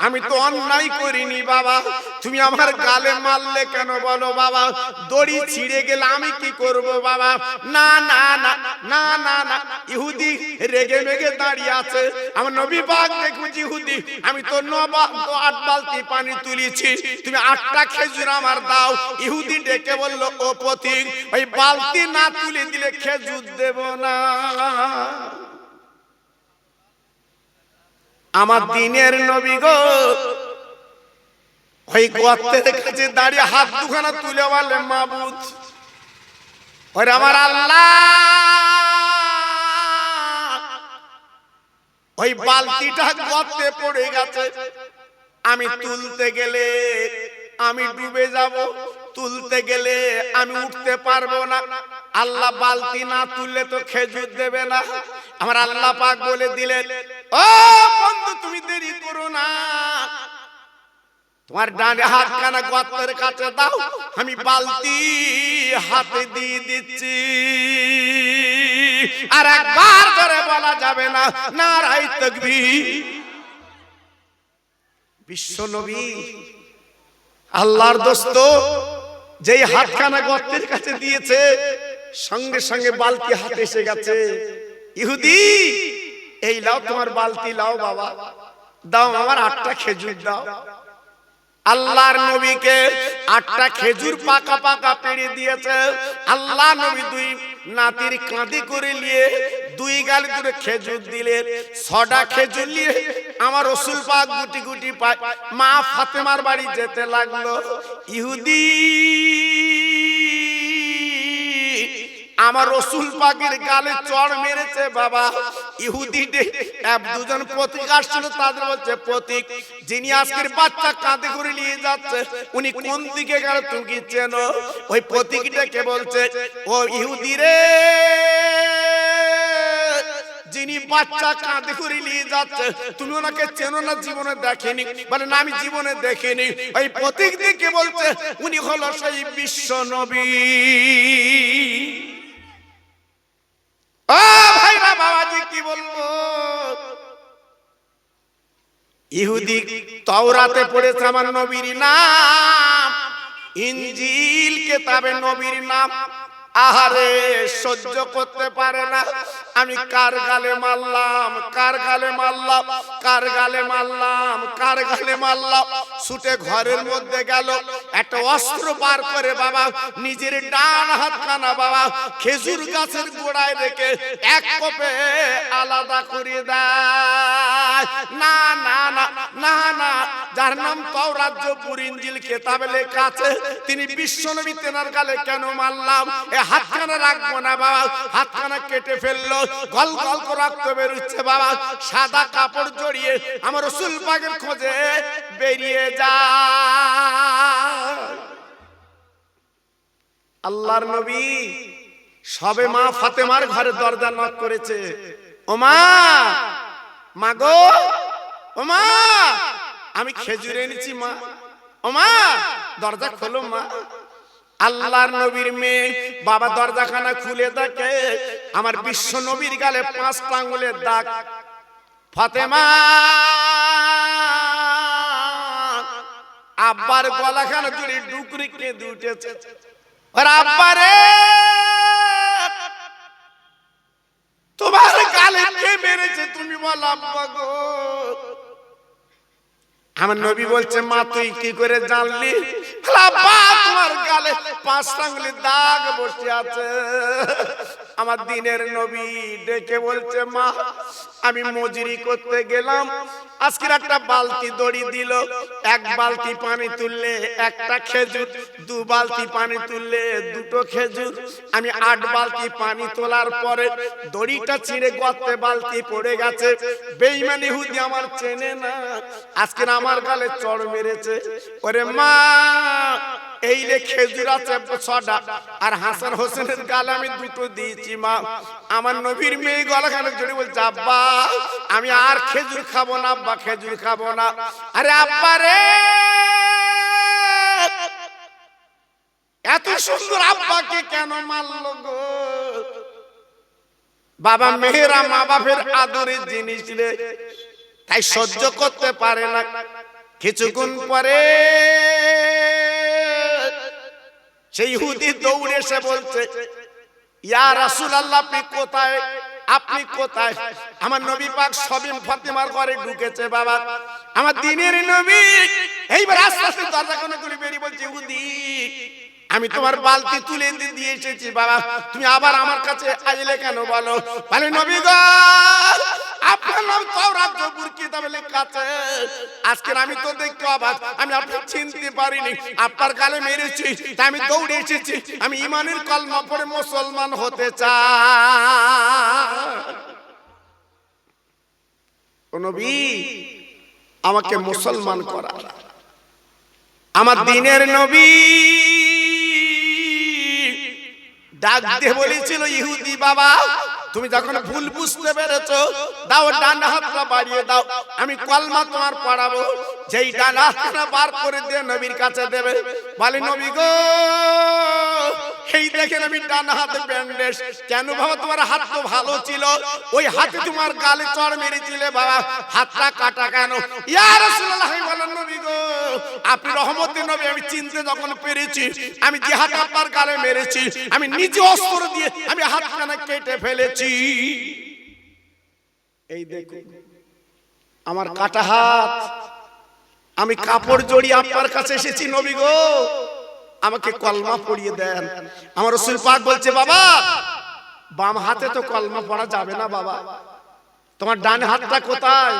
আমি তো অন্যায় করিনি বাবা, তুমি আমার গালে মারলে কেন বলো বাবা? দড়ি ছিঁড়ে গেলে আমি কি করব বাবা? না না না না না না, ইহুদি রেগে মেগে দাঁড়িয়ে আছে। আমার নবী পাক দেখুন ইহুদি, আমি তো 8 বালতি পানি তুলেছি, তুমি 8টা খেজুর আমার দাও। ইহুদি ডেকে বলল, ও পথিক, ওই বালতি না তুলে দিলে খেজুর দেব না। আমার দিনের নবী গো, ওই গর্তের কাছে দাঁড়িয়ে হাত দুখানা তুলে বলে, মাবুদ, ওরে আমার আল্লাহ, ওই বালতিটা গর্তে পড়ে গেছে, আমি তুলতে গেলে আমি ডুবে যাব, তুলতে গেলে আমি উঠতে পারবো না। আল্লাহ বালতি না তুললে তো খেজুর দেবে না। আমার আল্লাহ পাক বলে দিলেন, ও বন্ধু, তুমি দেরি করো না, তোমার ডান হাতখানা গর্তের কাছে দাও, আমি বালতি হাতে দিয়ে দিচ্ছি। আর একবার ধরে বলা যাবে না, নারায়ে তাকবীর। বিশ্ব নবী আল্লাহর দোস্ত যেই হাতখানা গর্তের কাছে দিয়েছে, সঙ্গে সঙ্গে বালতি হাতে এসে গেছে। ইহুদি, এই লাও তোমার বালতি, লাও বাবা, দাও আমার 8টা খেজুর দাও। আল্লাহর নবীকে 8টা খেজুর পাকা পাকা পেড়ে দিয়েছে। আল্লাহ নবী 2 নাতির কাঁধে করে নিয়ে 2 গালে করে খেজুর দিলেন। 6টা খেজুর নিয়ে আমার রাসূল পাক গুটি গুটি পায় মা ফাতেমার বাড়ি যেতে লাগলো। ইহুদি আমার রাসূল পাকের গালে চড় মেরেছে বাবা। ইহুদি দুজন পথিক আসছিল, তাদের বলছে, পথিক, যিনি আজকের বাচ্চা কাঁধে করে নিয়ে যাচ্ছে, উনি কোন দিকে গেল তুমি কি চেনো? ওই পথিকটাকে বলছে, ও ইহুদি রে, যিনি বাচ্চা কাঁধে করে নিয়ে যাচ্ছে, তুমি ওনাকে চেনো না? জীবনে দেখেনি? বলে, না, আমি জীবনে দেখিনি। ওই পথিক দিকে বলছে, উনি হলো সেই বিশ্ব নবী। ও ভাইরা, বাবাজি কি বলবো, ইহুদি তাওরাতে পড়েছে আমার নবীর নাম, ইনজিল কিতাবে নবীর নাম। আহারে, সহ্য করতে পারে না। আমি কার গালে মারলাম, কার গালে মারলাম, কার গালে মারলাম, কার গালে মারলাম। ছুটে ঘরের মধ্যে গেল, একটা অস্ত্র বার করে বাবা নিজের ডান হাতখানা বাবা খেজুর গাছের গোড়ায় রেখে এক কোপে আলাদা করে দেয়। না না না না না, যার নাম তাওরাত জবুর ইনজিল কিতাবে লেখা আছে, তিনি বিশ্বনবী, তেনার গালে কেন মারলাম? এ হাতখানা রাখবো না বাবা। হাতখানা কেটে ফেললো, গল গল করে রক্ত বেরোচ্ছে বাবা। সাদা কাপড় জড়িয়ে আমার রাসূল পাকের খোঁজে বেরিয়ে যায়। আল্লাহর নবী সবে মা ফাতেমার ঘরে দরজা নক করেছে। ও মা, মা গো, ও মা, আমি খেজুর এনেছি মা। ও মা, দরজা খোলো মা। আল্লাহর নবীর মেয়ে বাবা দরজাখানা খুলে দেখে আমার বিশ্ব নবীর গালে 5টা আঙ্গুলের দাগ। ফাতেমা আব্বার গলাখানা জুড়ে ডুকরি কেঁদে উঠেছে। আর আব্বা রে, তোমার গালে কে মেরেছে তুমি বলো আব্বা গো। আমার নবী বলছে, মা তুই কি করে জানলি? আব্বা, তোমার গালে 5টা আঙ্গুলের দাগ বসে আছে। আমার দিনের নবী ডেকে বলছে, মা আমি মজুরি করতে গেলাম, আজকের একটা বালতি দড়ি দিল, 1 বালতি পানি তুললে 1টা খেজুর, 2 বালতি পানি তুললে 2টো খেজুর। আমি 8 বালতি পানি তোলার পরে দড়িটা ছিঁড়ে গর্তে বালতি পড়ে গেছে। বেঈমান ইহুদি আমার চেনে না, আজকের আমার গালে চড় মেরেছে। ওরে মা, এই রে খেজুর আছে 6টা, আর হাসান হোসেনের গালে আমি 2টো দিয়েছি মা। আমার নবীর মেয়ে গলাখানে জড়ি বলছে, আব্বা আমি আর খেজুর খাবো না, আব্বা খেজুর খাবো না। আরে আব্বা রে, এত সুন্দর আব্বাকে কেন মারলো গো? বাবা মেয়েরা মা বাপের আদরের জিনিস রে, তাই সহ্য করতে পারে না। কিছুক্ষণ পরে সেই ইহুদি দৌড়ে এসে বলছে, ইয়া রাসূলুল্লাহ, আপনি কোথায়? আপনি কোথায়? আমার নবী পাক সবে ফাতেমার ঘরে ঢুকেছে বাবা, আমার দ্বীনের নবী। এইবার আস্তে আস্তে দরজা কোণে করে বেরিয়ে বলছে, ইহুদি, আমি তোমার বালতি তুলে দিয়ে এসেছি বাবা, তুমি আবার আমার কাছে আইলে কেন বলো? বলে, নবী গো, আপনার নাম তাওরাত জবুর কিতাবে লেখা আছে। আজকে আমি তো দেখতে অবাক, আমি আপনাকে চিনতে পারিনি, আপনার গালে মেরেছি, তাই আমি দৌড়ে এসেছি, আমি ঈমানের কলমা পড়ে মুসলমান হতে চাই। ও নবী, আমাকে মুসলমান করা। আমার দ্বীনের নবী ডাক দিয়ে বলেছিল, ইহুদি বাবা, তুমি যখন ভুল বুঝতে পেরেছো, দাও ডান হাতটা বাড়িয়ে দাও, আমি কলমা তোমার পড়াবো। যেই ডান হাতটা বার করে দিয়ে নবীর কাছে দেবে, বলে, নবী গো, এই দেখেন আমি ডান হাতে ব্যান্ডেজ। কেন বাবা? তোমার হাত তো ভালো ছিল, ওই হাতে তোমার গালে চড় মেরেছিলে বাবা, হাতটা কাটা কেন? ইয়া রাসূলুল্লাহ, বলেন, নবী গো, আপনি রহমতের নবী, আমি চিনতে যখন পেরেছি, আমি যে হাত আপনার গালে মেরেছি, আমি নিজে অস্ত্র দিয়ে আমি হাতখানা কেটে ফেলেছি। এই দেখুন আমার কাটা হাত, আমি কাপড় জড়িয়ে আপনার কাছে এসেছি, নবী গো, আমাকে কলমা পড়িয়ে দেন। আমার রাসূল পাক বলছে, বাবা, বাম হাতে তো কলমা পড়া যাবে না বাবা, তোমার ডান হাতটা কোথায়?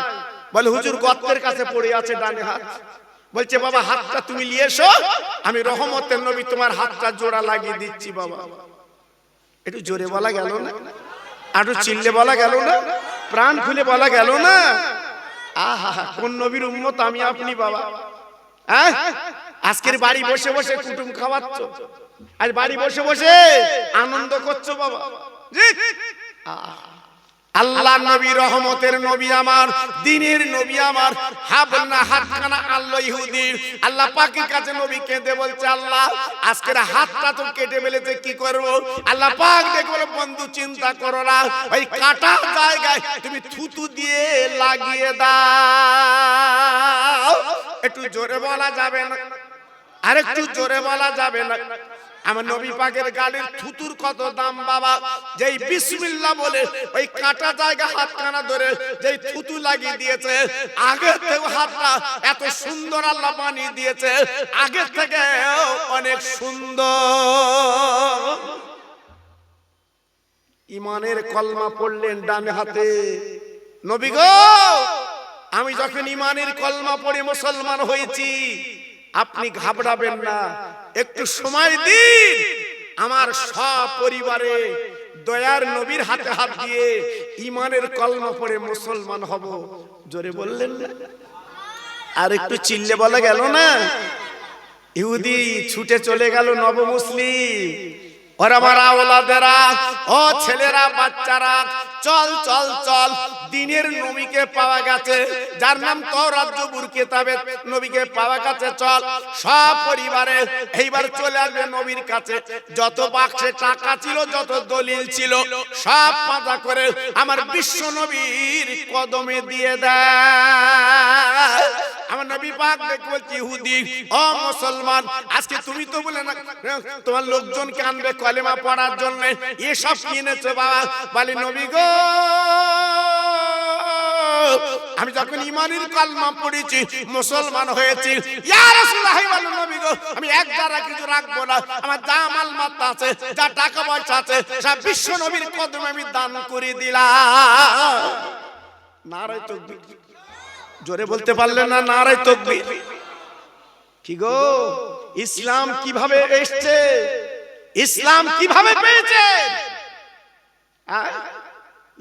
বলে, হুজুর, গর্তের কাছে পড়ে আছে ডান হাত। বলছে, বাবা, হাতটা তুমি নিয়ে এসো, আমি রহমতের নবী তোমার হাতটা জোড়া লাগিয়ে দিচ্ছি বাবা। একটু জোরে বলা গেল না? আরো চিল্লে বলা গেল না? প্রাণ খুলে বলা গেল না? আহা, কোন নবীর উম্মত আমি আপনি বাবা। হ্যাঁ, আজকের বাড়ি বসে বসে কুটুম খাওয়াচ্ছ, আজ বাড়ি বসে বসে আনন্দ করছো বাবা। আল্লাহ নবী, রহমতের নবী আমার, দ্বীনের নবী আমার, হাবনা হাতখানা আল্লাহ ইহুদি। আল্লাহ পাকের কাছে নবী কেঁদে বলছে, আল্লাহ, আজকের হাতটা তো কেটে ফেলেছে, কি করব? আল্লাহ পাক দেখে বলে, বন্ধু, চিন্তা করো না, ওই কাটা জায়গায় তুমি থুতু দিয়ে লাগিয়ে দাও। একটু জোরে বলা যাবে না? আর একটু জোরে বলা যাবে না? আমার নবী পাকের গালের থুতুর কত দাম বাবা! যেই বিসমিল্লাহ বলে ওই কাটা জায়গা হাতখানা ধরে যেই থুতু লাগিয়ে দিয়েছে, আগে থেকে হাতটা এত সুন্দর আল্লাহ বানিয়ে দিয়েছে, আগে থেকে অনেক সুন্দর। ঈমানের কলমা পড়লেন ডান হাতে। নবী গো, আমি যখন ঈমানের কলমা পড়ে মুসলমান হয়েছি, আপনি ঘাবড়াবেন না, একটু সময় দিন, আমার সব পরিবারে দয়ার নবীর হাতে হাত দিয়ে ঈমানের কলমা পড়ে মুসলমান হব। জোরে বললেন না? আর একটু চিল্লে বলা গেল না? ইহুদি ছুটে চলে গেল নব মুসলিম। ওর আমার আওলাদেরা, ও ছেলেরা, বাচ্চারা, চল চল চল, দ্বীনের নবীকে পাওয়া গেছে, যার নাম তাওরাত জবুর কিতাবে নবীকে পাওয়া গেছে। চল সব পরিবারে এইবার চলে আসবে নবীর কাছে। যত বাক্সে টাকা ছিল, যত দলিল ছিল, সব পাতা করে আমার বিশ্ব নবীর কদমে দিয়ে দেয়। আমার নবী পাক দেখে বলছে, ইহুদি, ও মুসলমান, আজকে তুমি তো বলে না তোমার লোকজন কানবে কলেমা পড়ার জন্য, এসব কিনেছো বাবা। বলে, নবী গো, আমি যখন ঈমানের কলমা পড়েছি, মুসলমান হয়েছি। ইয়া রাসূলুল্লাহ, বলো নবী গো, আমি এক দ্বারা কিছু রাখবো না, আমার যা মালমাত আছে, যা টাকা পয়সা আছে, সব বিশ্ব নবীর কদমে আমি দান করে দিলাম। নারে তাকবীর! জোরে বলতে পারলেন না? নারে তাকবীর! কি গো, ইসলাম কিভাবে এসেছে? ইসলাম কিভাবে পেয়েছে?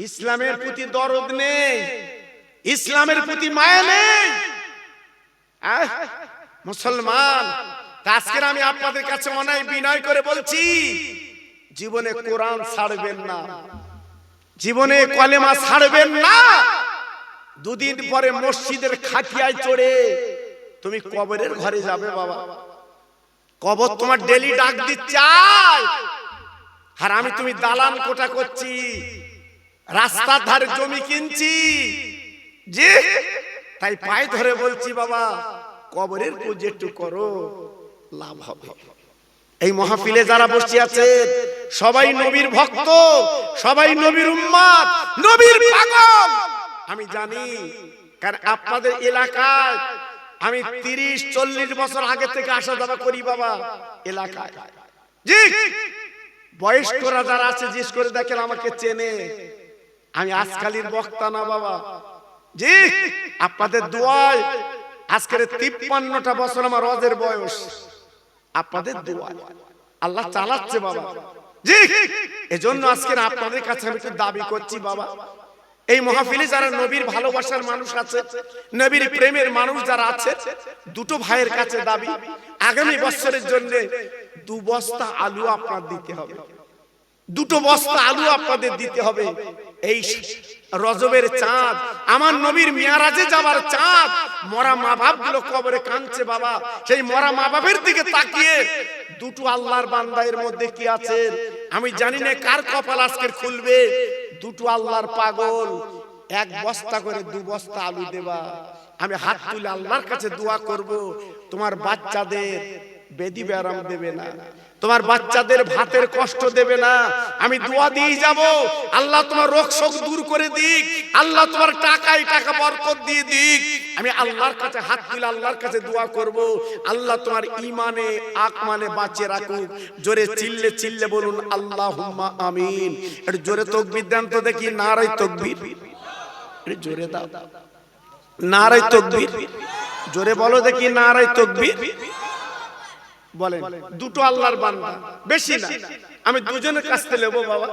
ইসলামের প্রতি দরদ নেই, ইসলামের প্রতি মায়া নেই। মুসলমান, আজকে আমি আপনাদের কাছে অনায় বিনয় করে বলছি, জীবনে কোরআন ছাড়বেন না, জীবনে কলেমা ছাড়বেন না। দুদিন পরে মসজিদের খাটিয়ায় চড়ে তুমি কবরের ঘরে যাবে বাবা। কবর তোমার ডেলি ডাক দিচ্ছে, আর আমি তুমি দালান কোঠা করছি, রাস্তার ধারে জমি কিনছি, যে তাই পায়ে ধরে বলছি বাবা, কবরের পূজা একটু করো, লাভ হবে। এই মাহফিলে যারা বসে আছে সবাই নবীর ভক্ত, সবাই নবীর উম্মত, নবীর পাগল। আমি জানি, কারণ আপনাদের এলাকায় আমি 30-40 বছর আগে থেকে আসা যাওয়া করি বাবা এলাকায়। জি, বয়স্করা যারা আছে জিজ্ঞেস করে দেখেন, আমাকে চেনে। আমি আজকালের বক্তা না বাবা। জি, আপনাদের দোয়ায় আজকের 53টা বছর আমার রজের বয়স, আপনাদের দোয়ায় আল্লাহ চালাচ্ছে বাবা। জি, এজন্য আজকে আপনাদের কাছে আমি একটু দাবি করছি বাবা, এই মাহফিলে যারা নবীর ভালোবাসার মানুষ আছে, নবীর প্রেমের মানুষ যারা আছে, দুটো ভাইয়ের কাছে দাবি, আগামী বছরের জন্য 2 বস্তা আলু আপনার দিতে হবে, 2 বস্তা আলু আপনাদের দিতে হবে। এই রজবের চাঁদ, আমার নবীর মিয়ারাজে যাবার চাঁদ, মরা মা বাপ গুলো কবরে কাঁদছে বাবা, সেই মরা মা বাপের দিকে তাকিয়ে 2টো আল্লাহর বান্দা এর মধ্যে কি আছে আমি জানি না, কার কপাল আজকে খুলবে। 2টো আল্লাহর পাগল 1 বস্তা করে 2 বস্তা আলু দেবা। আমি হাত তুলে আল্লাহর কাছে দোয়া করব, তোমার বাচ্চাদের বেদি ব্যারাম দেবে না, তোমার বাচ্চাদের ভাতের কষ্ট দেবে না। আমি দোয়া দিয়ে যাব, আল্লাহ তোমার রোগ শোক দূর করে দিক, আল্লাহ তোমার টাকায় টাকা বরকত দিয়ে দিক। আমি আল্লাহর কাছে হাত তুলে আল্লাহর কাছে দোয়া করব, আল্লাহ তোমার ঈমানে আকমানে বাঁচিয়ে রাখুক। জোরে চিল্লে চিল্লে বলুন আল্লাহুম্মা আমিন। একটু জোরে তাকবীর দেন তো দেখি, নারায়ে তাকবীর। একটু জোরে দাও, নারায়ে তাকবীর। জোরে বলো দেখি, নারায়ে তাকবীর। বলেন, 2টো আল্লাহর বান্দা, বেশি না। আমি দুজনের কাছ থেকে নেবো বাবা,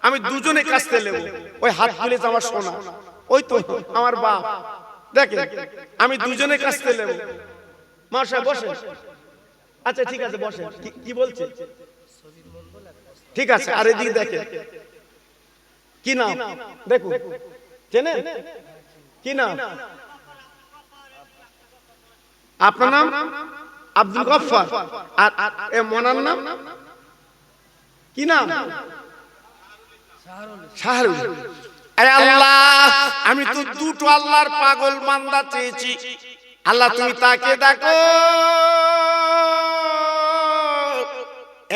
আমি দুজনের কাছ থেকে নেবো। ওই হাত তুলে আমার সোনা, ওই তো আমার বাপ, দেখেন আমি দুজনের কাছ থেকে নেবো। মাশা বসে, আচ্ছা ঠিক আছে বসে। কি বলছে? ঠিক আছে, আর এদিকে দেখেন, কি নাম দেখুন, চেনেন কি নাম? আপনার নাম আব্দুল গফফার, আর এ মনার নাম কি নাম? শাহরুল। আরে আল্লাহ, আমি তো 2টো আল্লাহর পাগল বান্দা চেয়েছি, আল্লাহ তুমি তাকে দেখো।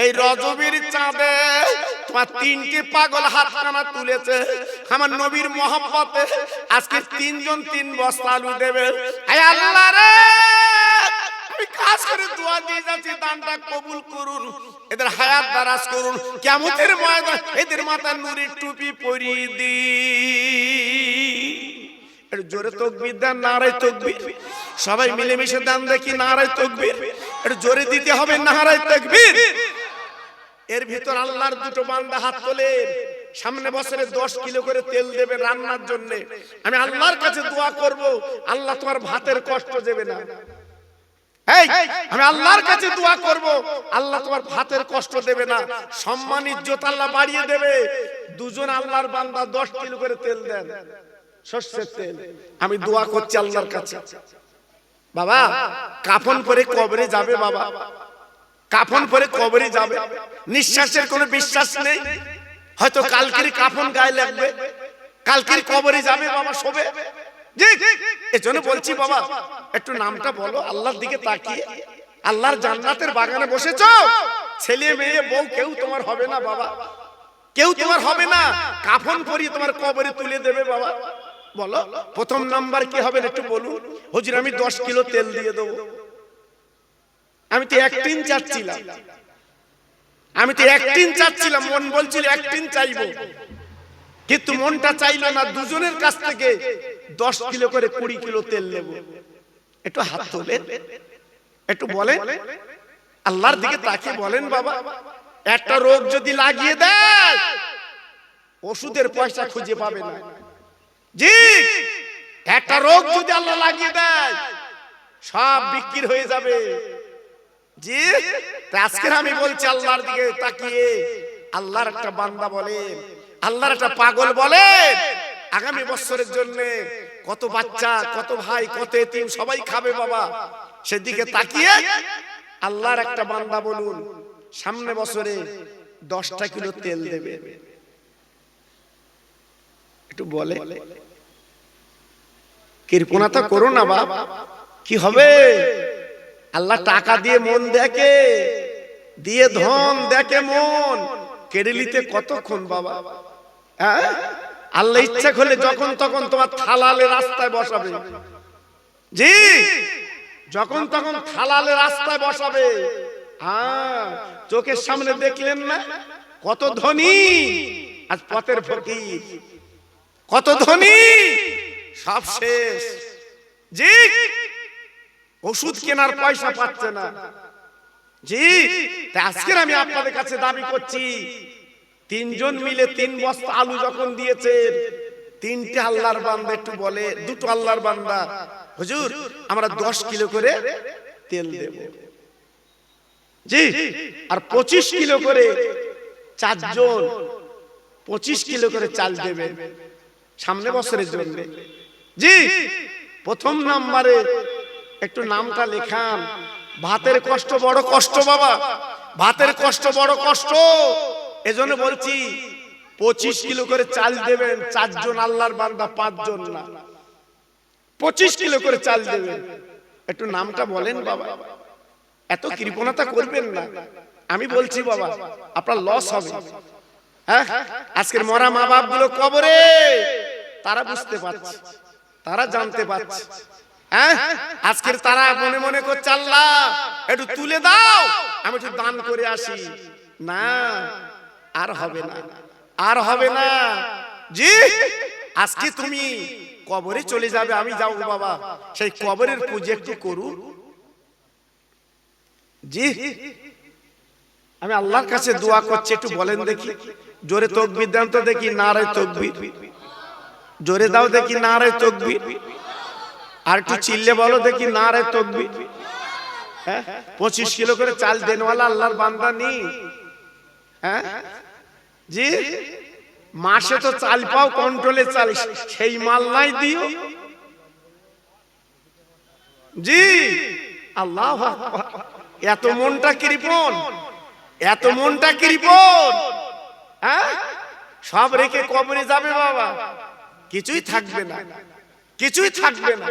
এই রজবের চাঁদে তোমার 3টে পাগল হাতখানা তুলেছে আমার নবীর মহব্বতে, আজকে 3 জন 3 বস্তা আলু দেবে। আয় আল্লাহ রে, আমি কাজ করে দোয়া দিয়ে যাচ্ছি, দানটা কবুল করুন, এদের হায়াত দারাজ করুন, কিয়ামতের ময়দানে এদের মাথায় নূরের টুপি পরিয়ে দিন। একটু জোরে তাকবীর দেন, নারায়ে তাকবীর। সবাই মিলেমিশে দেন দেখি, নারায়ে তাকবীর। একটু জোরে দিতে হবে, নারায়ে তাকবীর। এর ভিতর আল্লাহর 2টো বান্দা হাত তোলে, সামনে বছরে 10 কিলো করে তেল দেবে রান্নার জন্য। আমি আল্লাহর কাছে দোয়া করব, আল্লাহ তোমার ভাতের কষ্ট দেবে না। এই আমি আল্লাহর কাছে দোয়া করব, আল্লাহ তোমার ভাতের কষ্ট দেবে না, সম্মান ইজ্জত আল্লাহ বাড়িয়ে দেবে। 2জন আল্লাহর বান্দা 10 কিলো করে তেল দেন, সরষের তেল। আমি দোয়া করছি আল্লাহর কাছে, বাবা কাফন পরে কবরে যাবে, বাবা কাফন পরে কবরে যাবে, নিঃশ্বাসের কোনো বিশ্বাস নেই, হয়তো কালকের কাফন গায়ে লাগবে, কালকের কবরে যাবে বাবা, শোবে। জি, এজন্য বলছি বাবা, একটু নামটা বলো, আল্লাহর দিকে তাকিয়ে। আল্লাহর জান্নাতের বাগানে বসেছো, ছেলে মেয়ে বউ কেউ তোমার হবে না বাবা, কেউ তোমার হবে না। কাফন পরিয়ে তোমার কবরে তুলে দেবে বাবা। বলো প্রথম নাম্বার কি হবে একটু বলুন। হুজুর আমি 10 কিলো তেল দিয়ে দেবো। আমি তো 1 টিন চাচ্ছিলাম, আমি তো 1 টিন চাচ্ছিলাম, মন বলছিল 1 টিন চাইবো, কিন্তু মনটা চাইলো না। 2জনের কাছ থেকে 10 কিলো করে 20 কিলো তেল নেব। একটু হাত তোলেন, একটু বলেন, আল্লাহর দিকে তাকিয়ে বলেন বাবা, একটা রোগ যদি লাগিয়ে দেয় ওষুধের পয়সা খুঁজে পাবে না। জি, একটা রোগ যদি আল্লাহ লাগিয়ে দেয় সব বিক্রি হয়ে যাবে। জি, আজকে আমি বলছি আল্লাহর দিকে তাকিয়ে, আল্লাহর একটা বান্দা বলেন, আল্লাহর একটা পাগল বলেন, আগামী বছরের জন্য কত বাচ্চা, কত ভাই, কত এতিম সবাই খাবে বাবা, সেদিকে তাকিয়ে আল্লাহর একটা বান্দা বলুন সামনে বছরে 10টা কিলো তেল দেবে। একটু বলে কৃপণা তো করো না বাপ, কি হবে? আল্লাহ টাকা দিয়ে মন দেখে, দিয়ে ধন দেখে মন, কেড়ে নিতে কতক্ষণ বাবা? হ্যাঁ, আল্লাহ ইচ্ছা করলে যখন তখন তোমার হালালে রাস্তায় বসাবে। জি, যখন তখন হালালে রাস্তায় বসাবে। হ্যাঁ, চোখের সামনে দেখলেন না কত ধনী আজ পথের ফকির, কত ধনী সব শেষ। জি, ওষুধ কেনার পয়সা পাচ্ছে না। জি, আজকে আমি আপনাদের কাছে দাবি করছি, তিনজন মিলে 3 বস্তা আলু যখন দিয়েছেন, 3টে আল্লাহর বান্দা একটু বলে, 2টো আল্লাহর বান্দা, হুজুর আমরা 10 কিলো করে তেল দেব। জি, আর 25 কিলো করে 4 জন 25 কিলো করে চাল দেবেন সামনে বছরের জন্য। জি, প্রথম নাম্বারে একটু নামটা লেখান। ভাতের কষ্ট বড় কষ্ট বাবা, ভাতের কষ্ট বড় কষ্ট। এজন্য বলছি 25 কিলো করে চাল দেবেন 4 জন আল্লাহর বান্দা, 5 জন না, 25 কিলো করে চাল দেবেন। একটু নামটা বলেন বাবা, এত কৃপণতা করবেন না। আমি বলছি বাবা, আপনার লস হবে। হ্যাঁ, আজকের মরা মা বাপ গুলো কবরে, তারা বুঝতে পারছে, তারা জানতে পারছে। হ্যাঁ, আজকের তারা মনে মনে করছে আল্লাহ একটু তুলে দাও, আমি একটু দান করে আসি। না, আর হবে না, আর হবে না। জি, আজকে তুমি কবরে চলে যাবে, আমি যাবো বাবা, সেই কবরের পুজো একটু করুন। জি, আমি আল্লাহর কাছে দোয়া করছি, একটু বলেন দেখি, জোরে তাকবীর দেন তো দেখি, নারে তাকবীর, জোরে দাও দেখি, নারে তাকবীর। আর একটু চিল্লে বলো দেখি, নারে তাকবীর। হ্যাঁ, 25 কিলো করে চাল দেনওয়ালা আল্লাহর বান্দা নেই? হ্যাঁ, জি, মাসে তো চাল পাও কন্ট্রোলে চাল, সেই মাল নাই দিও। জি, আল্লাহু আকবার। এত মনটা কৃপণ, এত মনটা কৃপণ। হ্যাঁ, সব রেখে কবরে যাবে বাবা, কিছুই থাকবে না, কিছুই থাকবে না।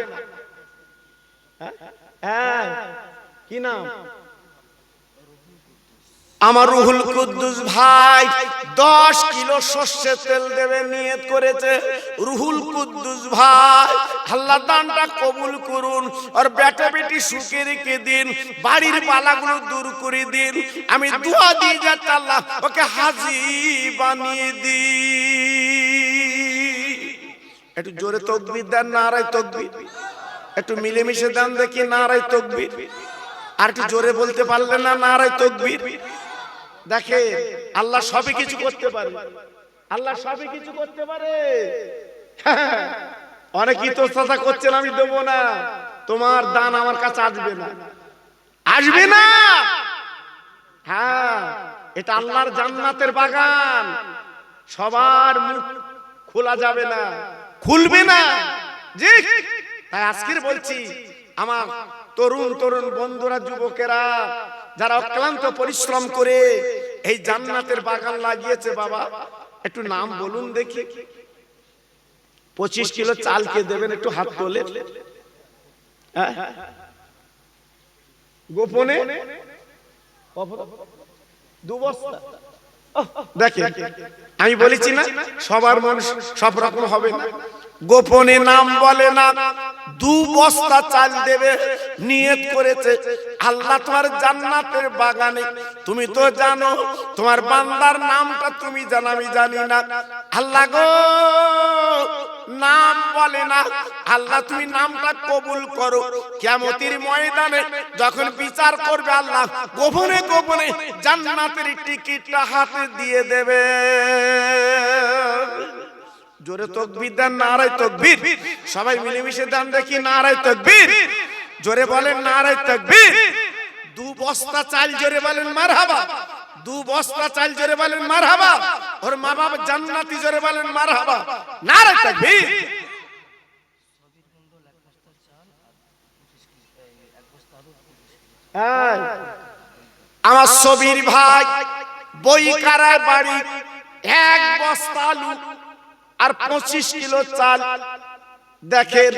হ্যাঁ, কি নাম? আমার রুহুল কুদ্দুস ভাই 10 কিলো সরষের তেল দেবে নিয়ত করেছে। রুহুল কুদ্দুস ভাই, আল্লাহ দানটা কবুল করুন, আর বেটা বেটি সুখে রেখে দিন, বাড়ির বালাগুলো দূর করে দিন। আমি দোয়া দিয়ে যাচ্ছি, আল্লাহ ওকে হাজী বানিয়ে দিন। একটু জোরে তাকবীর দেন, নারে তাকবীর। একটু মিলেমিশে দেন দেখি, নারে তাকবীর। আর একটু জোরে বলতে পারলেন না, নারে তাকবীর। দেখে আল্লাহ সবই কিছু করতে পারে, আল্লাহ সবই কিছু করতে পারে। অনেকেই তো কথা করছেন আমি দেবো না, তোমার দান আমার কাছে আসবে না, আসবে না। হ্যাঁ, এটা আল্লাহর জান্নাতের বাগান, সবার মুখ খোলা যাবে না, খুলবে না। জি, তাই আজকের বলছি, আমার তরুণ তরুণ বন্ধুরা, যুবকেরা, যারা অক্লান্ত পরিশ্রম করে এই জান্নাতের বাগান লাগিয়েছে বাবা, একটু নাম বলুন দেখি। 25 কিলো চাল কে দেবেন? একটু হাত তোলে। গোপনে 2 বস্তা। দেখে আমি বলেছি না, সবার মন সব রকম হবে না। গোপনে নাম বলে না, 2 বস্তা চাল দেবে নিয়ত করেছে। আল্লাহ তোমার জান্নাতের বাগানে, তুমি তো জানো তোমার বান্দার নামটা তুমি জানো, আমি জানি না। আল্লাহ গো, নাম বলে না, আল্লাহ তুমি নামটা কবুল করো। কিয়ামতের ময়দানে যখন বিচার করবে, আল্লাহ গোপনে গোপনে জান্নাতের টিকিটটা হাতে দিয়ে দেবে। জোরে তাকবীর দেন, নারে তাকবীর। সবাই মিলেমিশে দেন দেখি, নারে তাকবীর। জোরে বলেন, নারে তাকবীর। 2 বস্তা চাল, জোরে বলেন মারহাবা। 2 বস্তা চাল, জোরে বলেন মারহাবা। ওর মা বাবা জান্নাতি, জোরে বলেন মারহাবা। নারে তাকবীর। আমার সবির ভাই বইকারায় বাড়ি, 1 বস্তা আলু আর 25 কিলো চাল। দেখেন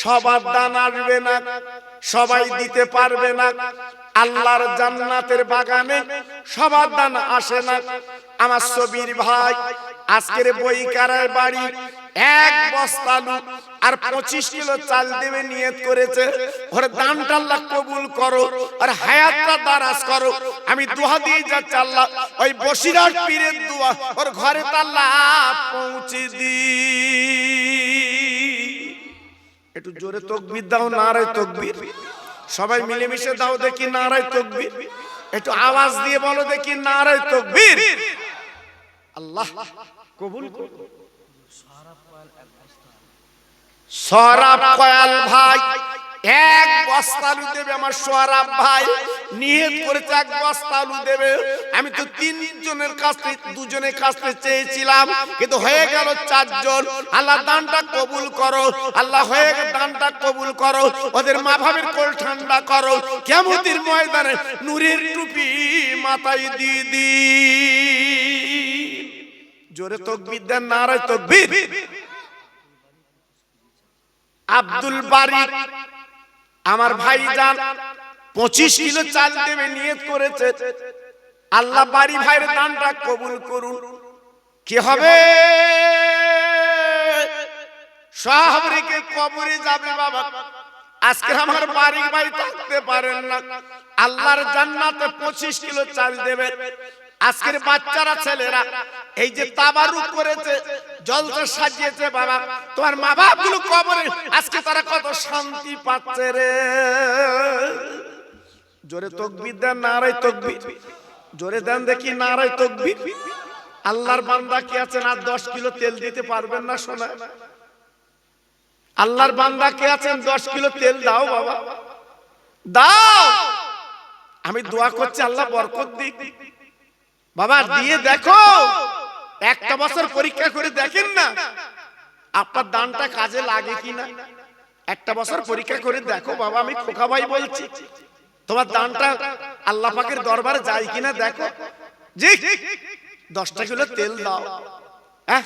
সবার দান আসবে না, সবাই দিতে পারবে না। আল্লাহর জান্নাতের বাগানে সবার দান আসে না। আমার সবির ভাই আজকের বইকারায় বাড়ি এক বস্তা আলু আর 25 কিলো চাল দেবে নিয়ত করেছে, ওর দানটা আল্লাহ কবুল করো আর হায়াতটা দারাজ করো। আমি দোয়া দিয়ে যাচ্ছি আল্লাহ ওই বসিরার পীরের দোয়া ওর ঘরে আল্লাহ পৌঁছে দি। একটু জোরে তাকবীর দাও, নারায়ে তাকবীর। সবাই মিলেমিশে দাও দেখি নারায়ে তাকবীর। একটু আওয়াজ দিয়ে বলো দেখি নারায়ে তাকবীর। আল্লাহ কবুল করুন। সরাব কয়াল ভাই এক বস্তা আলু দেবে। আমার সরাব ভাই নিয়ত করেছে এক বস্তা আলু দেবে। আমি তো তিনজনের কাছ থেকে দুজনের কাছ থেকে চেয়েছিলাম, কিন্তু হয়ে গেল চারজন। আল্লাহ দানটা কবুল করো, আল্লাহ হয়ে গেল দানটা কবুল করো। ওদের মা বাবার কোল ঠান্ডা করো। কিয়ামতের ময়দানে নূরের টুপি মাথায় দিয়ে দি। জোরে তাকবীর দেন, নারায়ে তাকবীর। আব্দুল বারী আমার ভাইজান 25 কিলো চাল দেবে নিয়ত করেছে। আল্লাহ বাড়ি ভাইয়ের দানটা কবুল করুন। কি হবে? সব রেখে কবরে যাবে বাবা। আজকে আমার বাড়ি ভাই থাকতে পারেন না, আল্লাহর জান্নাতে 25 কিলো চাল দেবে। আজকের বাচ্চারা ছেলেরা এই যে তাবারুক করেছে, জলসা সাজিয়েছে বাবা, তোমার মা বাপ গুলো কবরে আজকে তারা কত শান্তি পাচ্ছে রে। জোরে তাকবীর দেন, নারায়ে তাকবীর। জোরে দেন দেখি নারায়ে তাকবীর। আল্লাহর বান্দা কি আছেন আর 10 কিলো তেল দিতে পারবেন না? শোনা, আল্লাহর বান্দা কে আছেন 10 কিলো তেল দাও বাবা, দাও। আমি দোয়া করছি আল্লাহ বরকত দিক বাবা। দিয়ে দেখো, একটা বছর পরীক্ষা করে দেখেন না আপনার দানটা কাজে লাগে কিনা। একটা বছর পরীক্ষা করে দেখো বাবা। আমি খোকা ভাই বলছি, তোমার দানটা আল্লাহ পাকের দরবারে যায় কিনা দেখো। জি 10টা কিলো তেল দাও। হ্যাঁ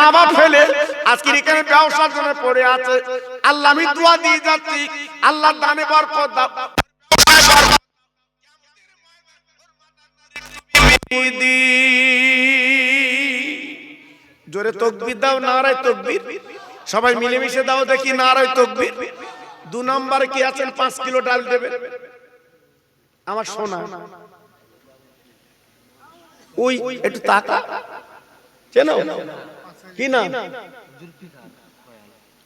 মা বাপ ফেলে আজকের এখানে ব্যবসার জন্য পড়ে আছে। আল্লাহ আমি দোয়া দিয়ে যাচ্ছি, আল্লাহ দানে বরকত দাও। জোরে তাকবীর দাও, নারায়ে তাকবীর। সবাই মিলেমিশে দাও দেখি, নারায়ে তাকবীর। 2 নম্বরে কি আছেন? 5 কিলো ডাল দেবে আমার সোনা। ওই একটু তাকা, চেনো কি না?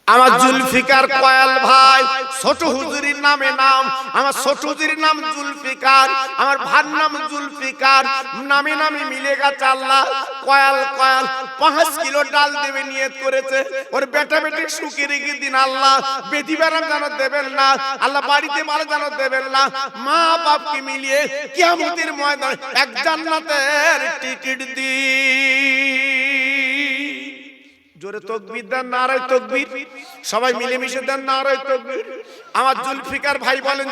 আমার জুলফিকার কয়াল ভাই, ছোট হুজুরির নামে নাম। আমার ছোট হুজুরির নাম জুলফিকার, আমার ভার নাম জুলফিকার, নামে নামে মিলে গেছে। আল্লাহ কয়াল কয়াল 5 কিলো ডাল দেবে নিয়ত করেছে। ওর বেটা বেটি সুখে রেখে দিন আল্লাহ। বেটি বেড়া যেন দেবেন না আল্লাহ, বাড়িতে মারা যেন দেবেন না। মা বাপকে মিলিয়ে কিয়ামতের ময়দানে এক জান্নাতের টিকিট দি। জোরে তাকবীর দেন, নারায়ে তাকবীর। সবাই মিলেমিশে দেন, নারায়ে তাকবীর। আমার জুলফিকার ভাই বলেন